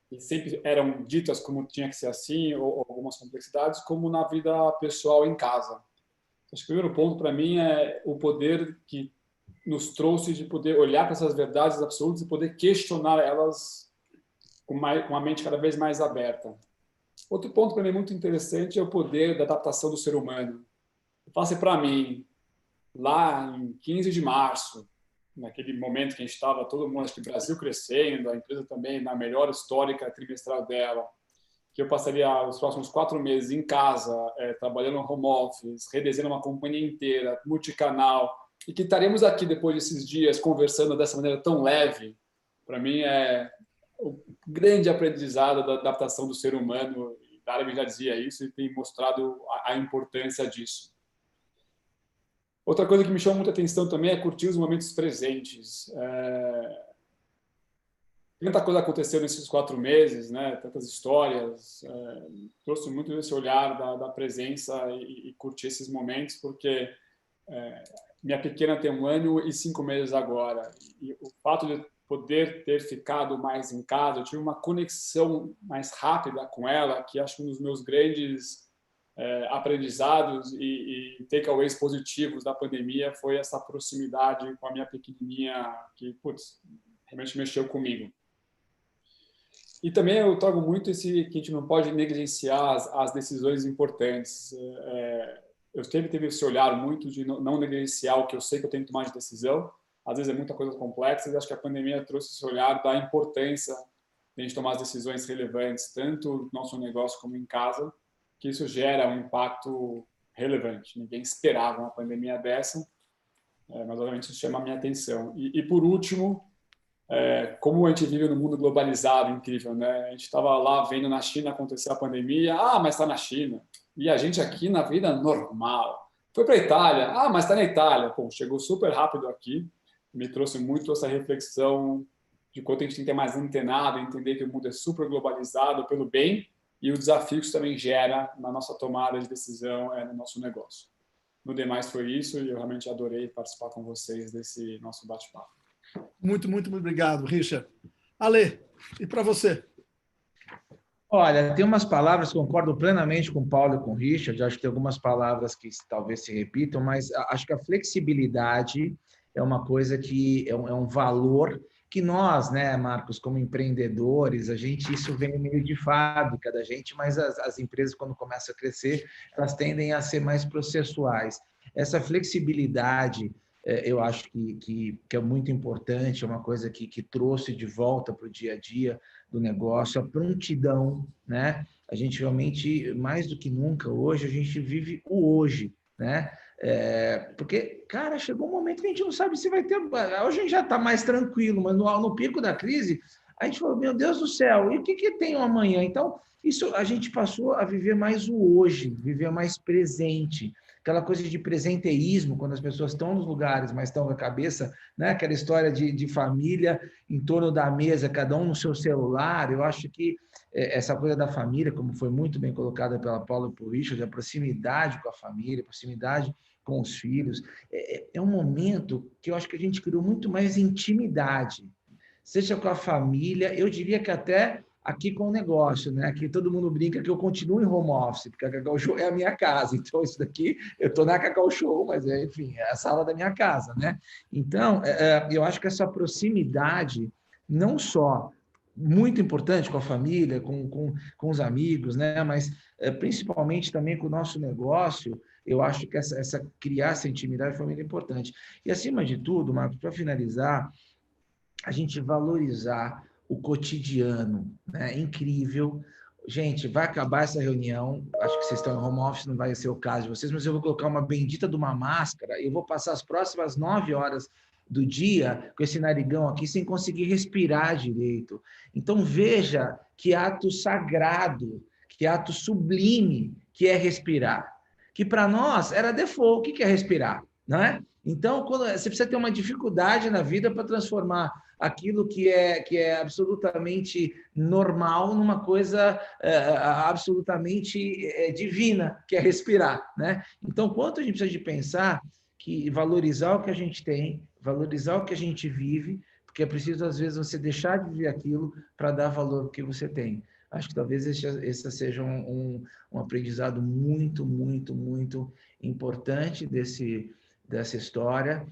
que sempre eram ditas como tinha que ser assim, ou algumas complexidades, como na vida pessoal em casa. Acho que o primeiro ponto para mim é o poder que nos trouxe de poder olhar para essas verdades absolutas e poder questionar elas com uma mente cada vez mais aberta. Outro ponto para mim muito interessante é o poder da adaptação do ser humano. Faça para mim, lá em 15 de março, naquele momento que a gente estava, todo mundo, acho que o Brasil crescendo, a empresa também na melhor histórica trimestral dela, que eu passaria os próximos 4 meses em casa, trabalhando no home office, redesenhando uma companhia inteira, multicanal, e que estaremos aqui depois desses dias conversando dessa maneira tão leve, para mim é o grande aprendizado da adaptação do ser humano. Darwin já dizia isso e tem mostrado a importância disso. Outra coisa que me chama muita atenção também é curtir os momentos presentes. Tanta coisa aconteceu nesses 4 meses, né? Tantas histórias. Trouxe muito esse olhar da presença e curtir esses momentos, porque minha pequena tem 1 ano e 5 meses agora. E o fato de poder ter ficado mais em casa, eu tive uma conexão mais rápida com ela, que acho que um dos meus grandes aprendizados e takeaways positivos da pandemia foi essa proximidade com a minha pequenininha, que, putz, realmente mexeu comigo. E também eu trago muito esse que a gente não pode negligenciar as decisões importantes. Eu sempre tive esse olhar muito de não negligenciar o que eu sei que eu tenho que tomar de decisão. Às vezes é muita coisa complexa, e acho que a pandemia trouxe esse olhar da importância de a gente tomar as decisões relevantes, tanto no nosso negócio como em casa, que isso gera um impacto relevante. Ninguém esperava uma pandemia dessa, mas obviamente isso chama a minha atenção. E por último, como a gente vive num mundo globalizado, incrível, né? A gente estava lá vendo na China acontecer a pandemia, mas está na China. E a gente aqui na vida normal. Foi para a Itália, mas está na Itália. Pô, chegou super rápido aqui, me trouxe muito essa reflexão de quanto a gente tem que ter mais antenado, entender que o mundo é super globalizado pelo bem e o desafio que isso também gera na nossa tomada de decisão no nosso negócio. No demais foi isso, e eu realmente adorei participar com vocês desse nosso bate-papo. Muito, muito, muito obrigado, Richard. Ale, e para você? Olha, tem umas palavras, concordo plenamente com o Paulo e com o Richard, acho que tem algumas palavras que talvez se repitam, mas acho que a flexibilidade é uma coisa que é um valor que nós, né, Marcos, como empreendedores, isso vem meio de fábrica da gente, mas as empresas, quando começam a crescer, elas tendem a ser mais processuais. Essa flexibilidade, eu acho que é muito importante, é uma coisa que trouxe de volta para o dia a dia do negócio, a prontidão, né? A gente realmente, mais do que nunca, hoje, a gente vive o hoje, né? Porque, cara, chegou um momento que a gente não sabe se vai ter... Hoje a gente já está mais tranquilo, mas no pico da crise, a gente falou, meu Deus do céu, e o que tem amanhã? Então, isso a gente passou a viver mais o hoje, viver mais presente. Aquela coisa de presenteísmo, quando as pessoas estão nos lugares, mas estão com a cabeça, né? Aquela história de família em torno da mesa, cada um no seu celular. Eu acho que essa coisa da família, como foi muito bem colocada pela Paula e por Richard, a proximidade com a família, a proximidade com os filhos, é um momento que eu acho que a gente criou muito mais intimidade, seja com a família, eu diria que até aqui com o negócio, né? Aqui todo mundo brinca que eu continuo em home office, porque a Cacau Show é a minha casa. Então, isso daqui, eu estou na Cacau Show, mas, enfim, é a sala da minha casa, né? Então, eu acho que essa proximidade, não só muito importante com a família, com os amigos, né? Mas principalmente também com o nosso negócio, eu acho que criar essa intimidade foi muito importante. E, acima de tudo, Marcos, para finalizar, a gente valorizar o cotidiano, né? Incrível. Gente, vai acabar essa reunião, acho que vocês estão no home office, não vai ser o caso de vocês, mas eu vou colocar uma bendita de uma máscara e eu vou passar as próximas 9 horas do dia com esse narigão aqui sem conseguir respirar direito. Então, veja que ato sagrado, que ato sublime que é respirar. Que para nós era default. O que é respirar? Não é? Então, você precisa ter uma dificuldade na vida para transformar aquilo que é absolutamente normal numa coisa absolutamente divina, que é respirar, né? Então, quanto a gente precisa de pensar que valorizar o que a gente tem, valorizar o que a gente vive, porque é preciso, às vezes, você deixar de viver aquilo para dar valor ao que você tem. Acho que talvez esse seja um aprendizado muito, muito, muito importante dessa história.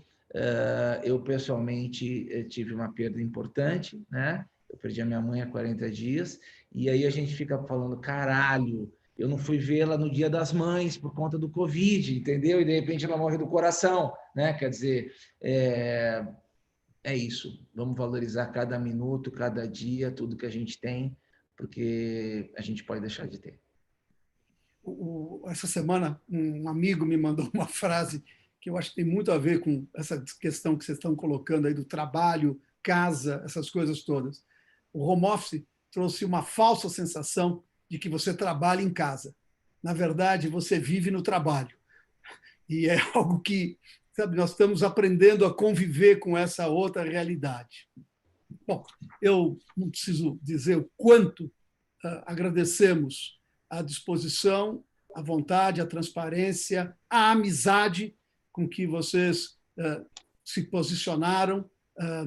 Eu, pessoalmente, tive uma perda importante, né? Eu perdi a minha mãe há 40 dias, e aí a gente fica falando, caralho, eu não fui vê-la no Dia das Mães por conta do Covid, entendeu? E, de repente, ela morre do coração, né? Quer dizer, é isso. Vamos valorizar cada minuto, cada dia, tudo que a gente tem, porque a gente pode deixar de ter. Essa semana, um amigo me mandou uma frase que eu acho que tem muito a ver com essa questão que vocês estão colocando aí do trabalho, casa, essas coisas todas. O home office trouxe uma falsa sensação de que você trabalha em casa. Na verdade, você vive no trabalho. E é algo que, sabe, nós estamos aprendendo a conviver com essa outra realidade. Bom, eu não preciso dizer o quanto agradecemos a disposição, a vontade, a transparência, a amizade com que vocês se posicionaram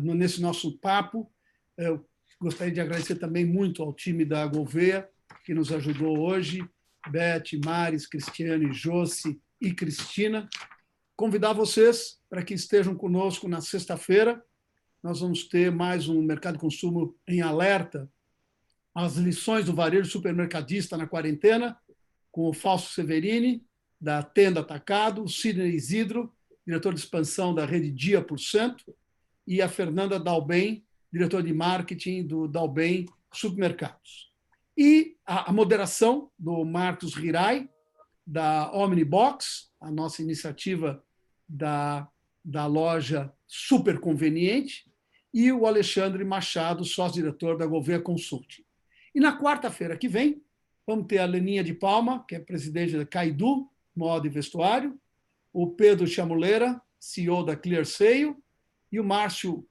nesse nosso papo. Eu gostaria de agradecer também muito ao time da Gouveia, que nos ajudou hoje, Beth, Maris, Cristiane, Josi e Cristina. Convidar vocês para que estejam conosco na sexta-feira. Nós vamos ter mais um Mercado de Consumo em Alerta, as lições do varejo supermercadista na quarentena, com o Fausto Severini, da Tenda Atacado, o Sidney Isidro, diretor de expansão da rede Dia por Cento, e a Fernanda Dalben, diretor de marketing do Dalben Supermercados. E a moderação do Marcos Rirai, da Omnibox, a nossa iniciativa da loja Super Conveniente, e o Alexandre Machado, sócio-diretor da Gouveia Consulting. E na quarta-feira que vem, vamos ter a Leninha de Palma, que é presidente da Caidu, Moda e Vestuário, o Pedro Chamuleira, CEO da ClearSale, e o Márcio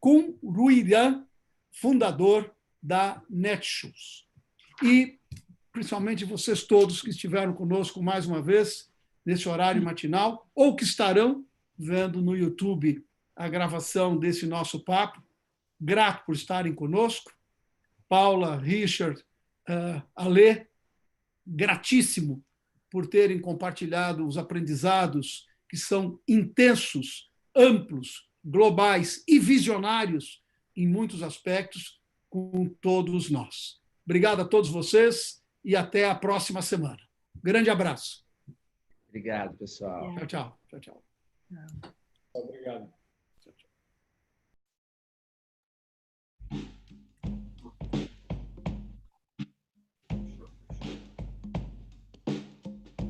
Cumruirã, fundador da Netshoes. E, principalmente, vocês todos que estiveram conosco mais uma vez, nesse horário matinal, ou que estarão vendo no YouTube a gravação desse nosso papo, grato por estarem conosco. Paula, Richard, Alê, gratíssimo por terem compartilhado os aprendizados que são intensos, amplos, globais e visionários em muitos aspectos com todos nós. Obrigado a todos vocês e até a próxima semana. Grande abraço. Obrigado, pessoal. Tchau, tchau. Tchau, tchau. Obrigado.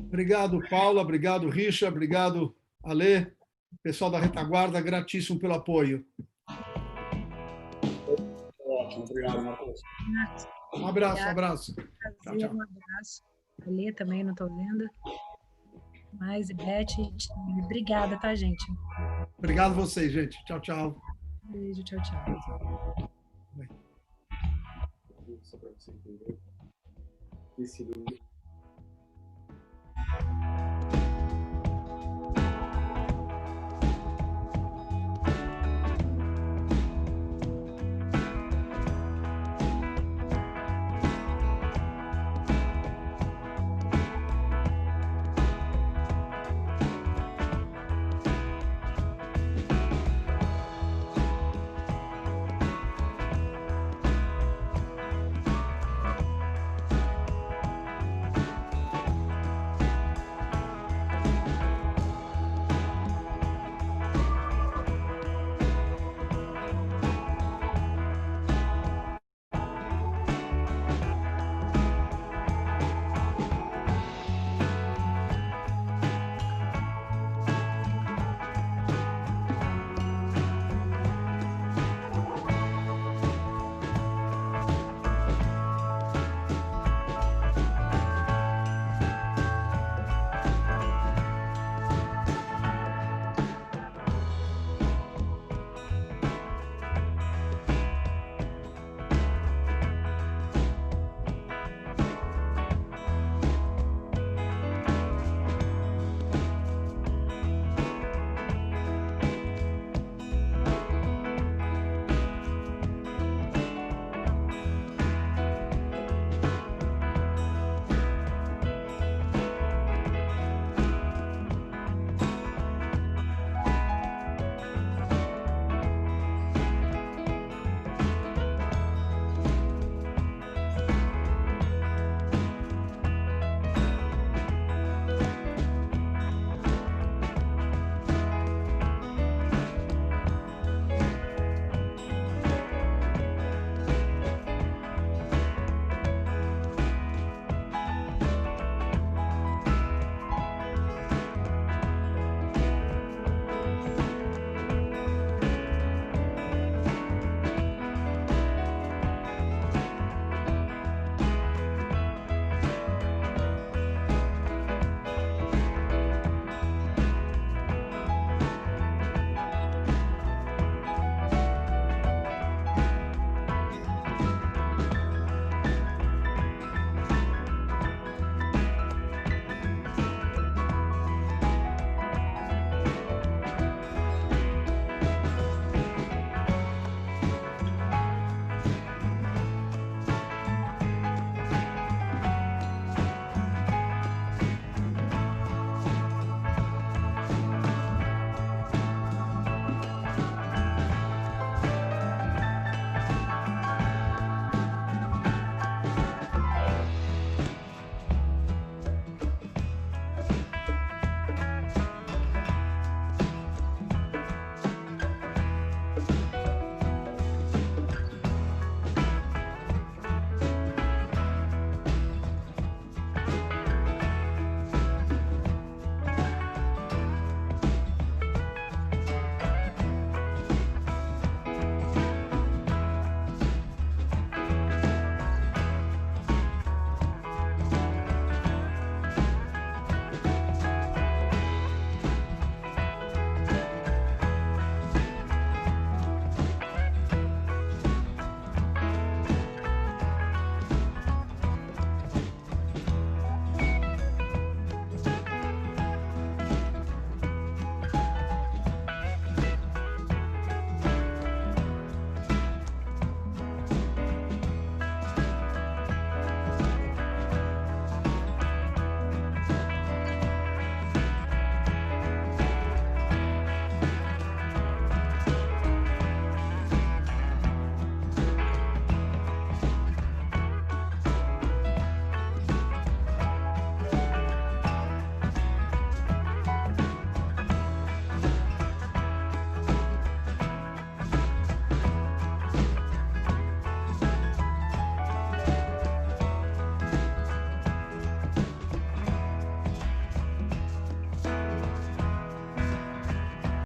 Obrigado, Paula. Obrigado, Richard. Obrigado, Alê. Pessoal da Retaguarda, gratíssimo pelo apoio. Ótimo, obrigado, Marcos. Um abraço, um abraço. Tchau, tchau. Um abraço. Alê também, não estou vendo. Mas, Beth, obrigada, tá, gente? Obrigado a vocês, gente. Tchau, tchau. Beijo, tchau, tchau. Só para você entender. Esse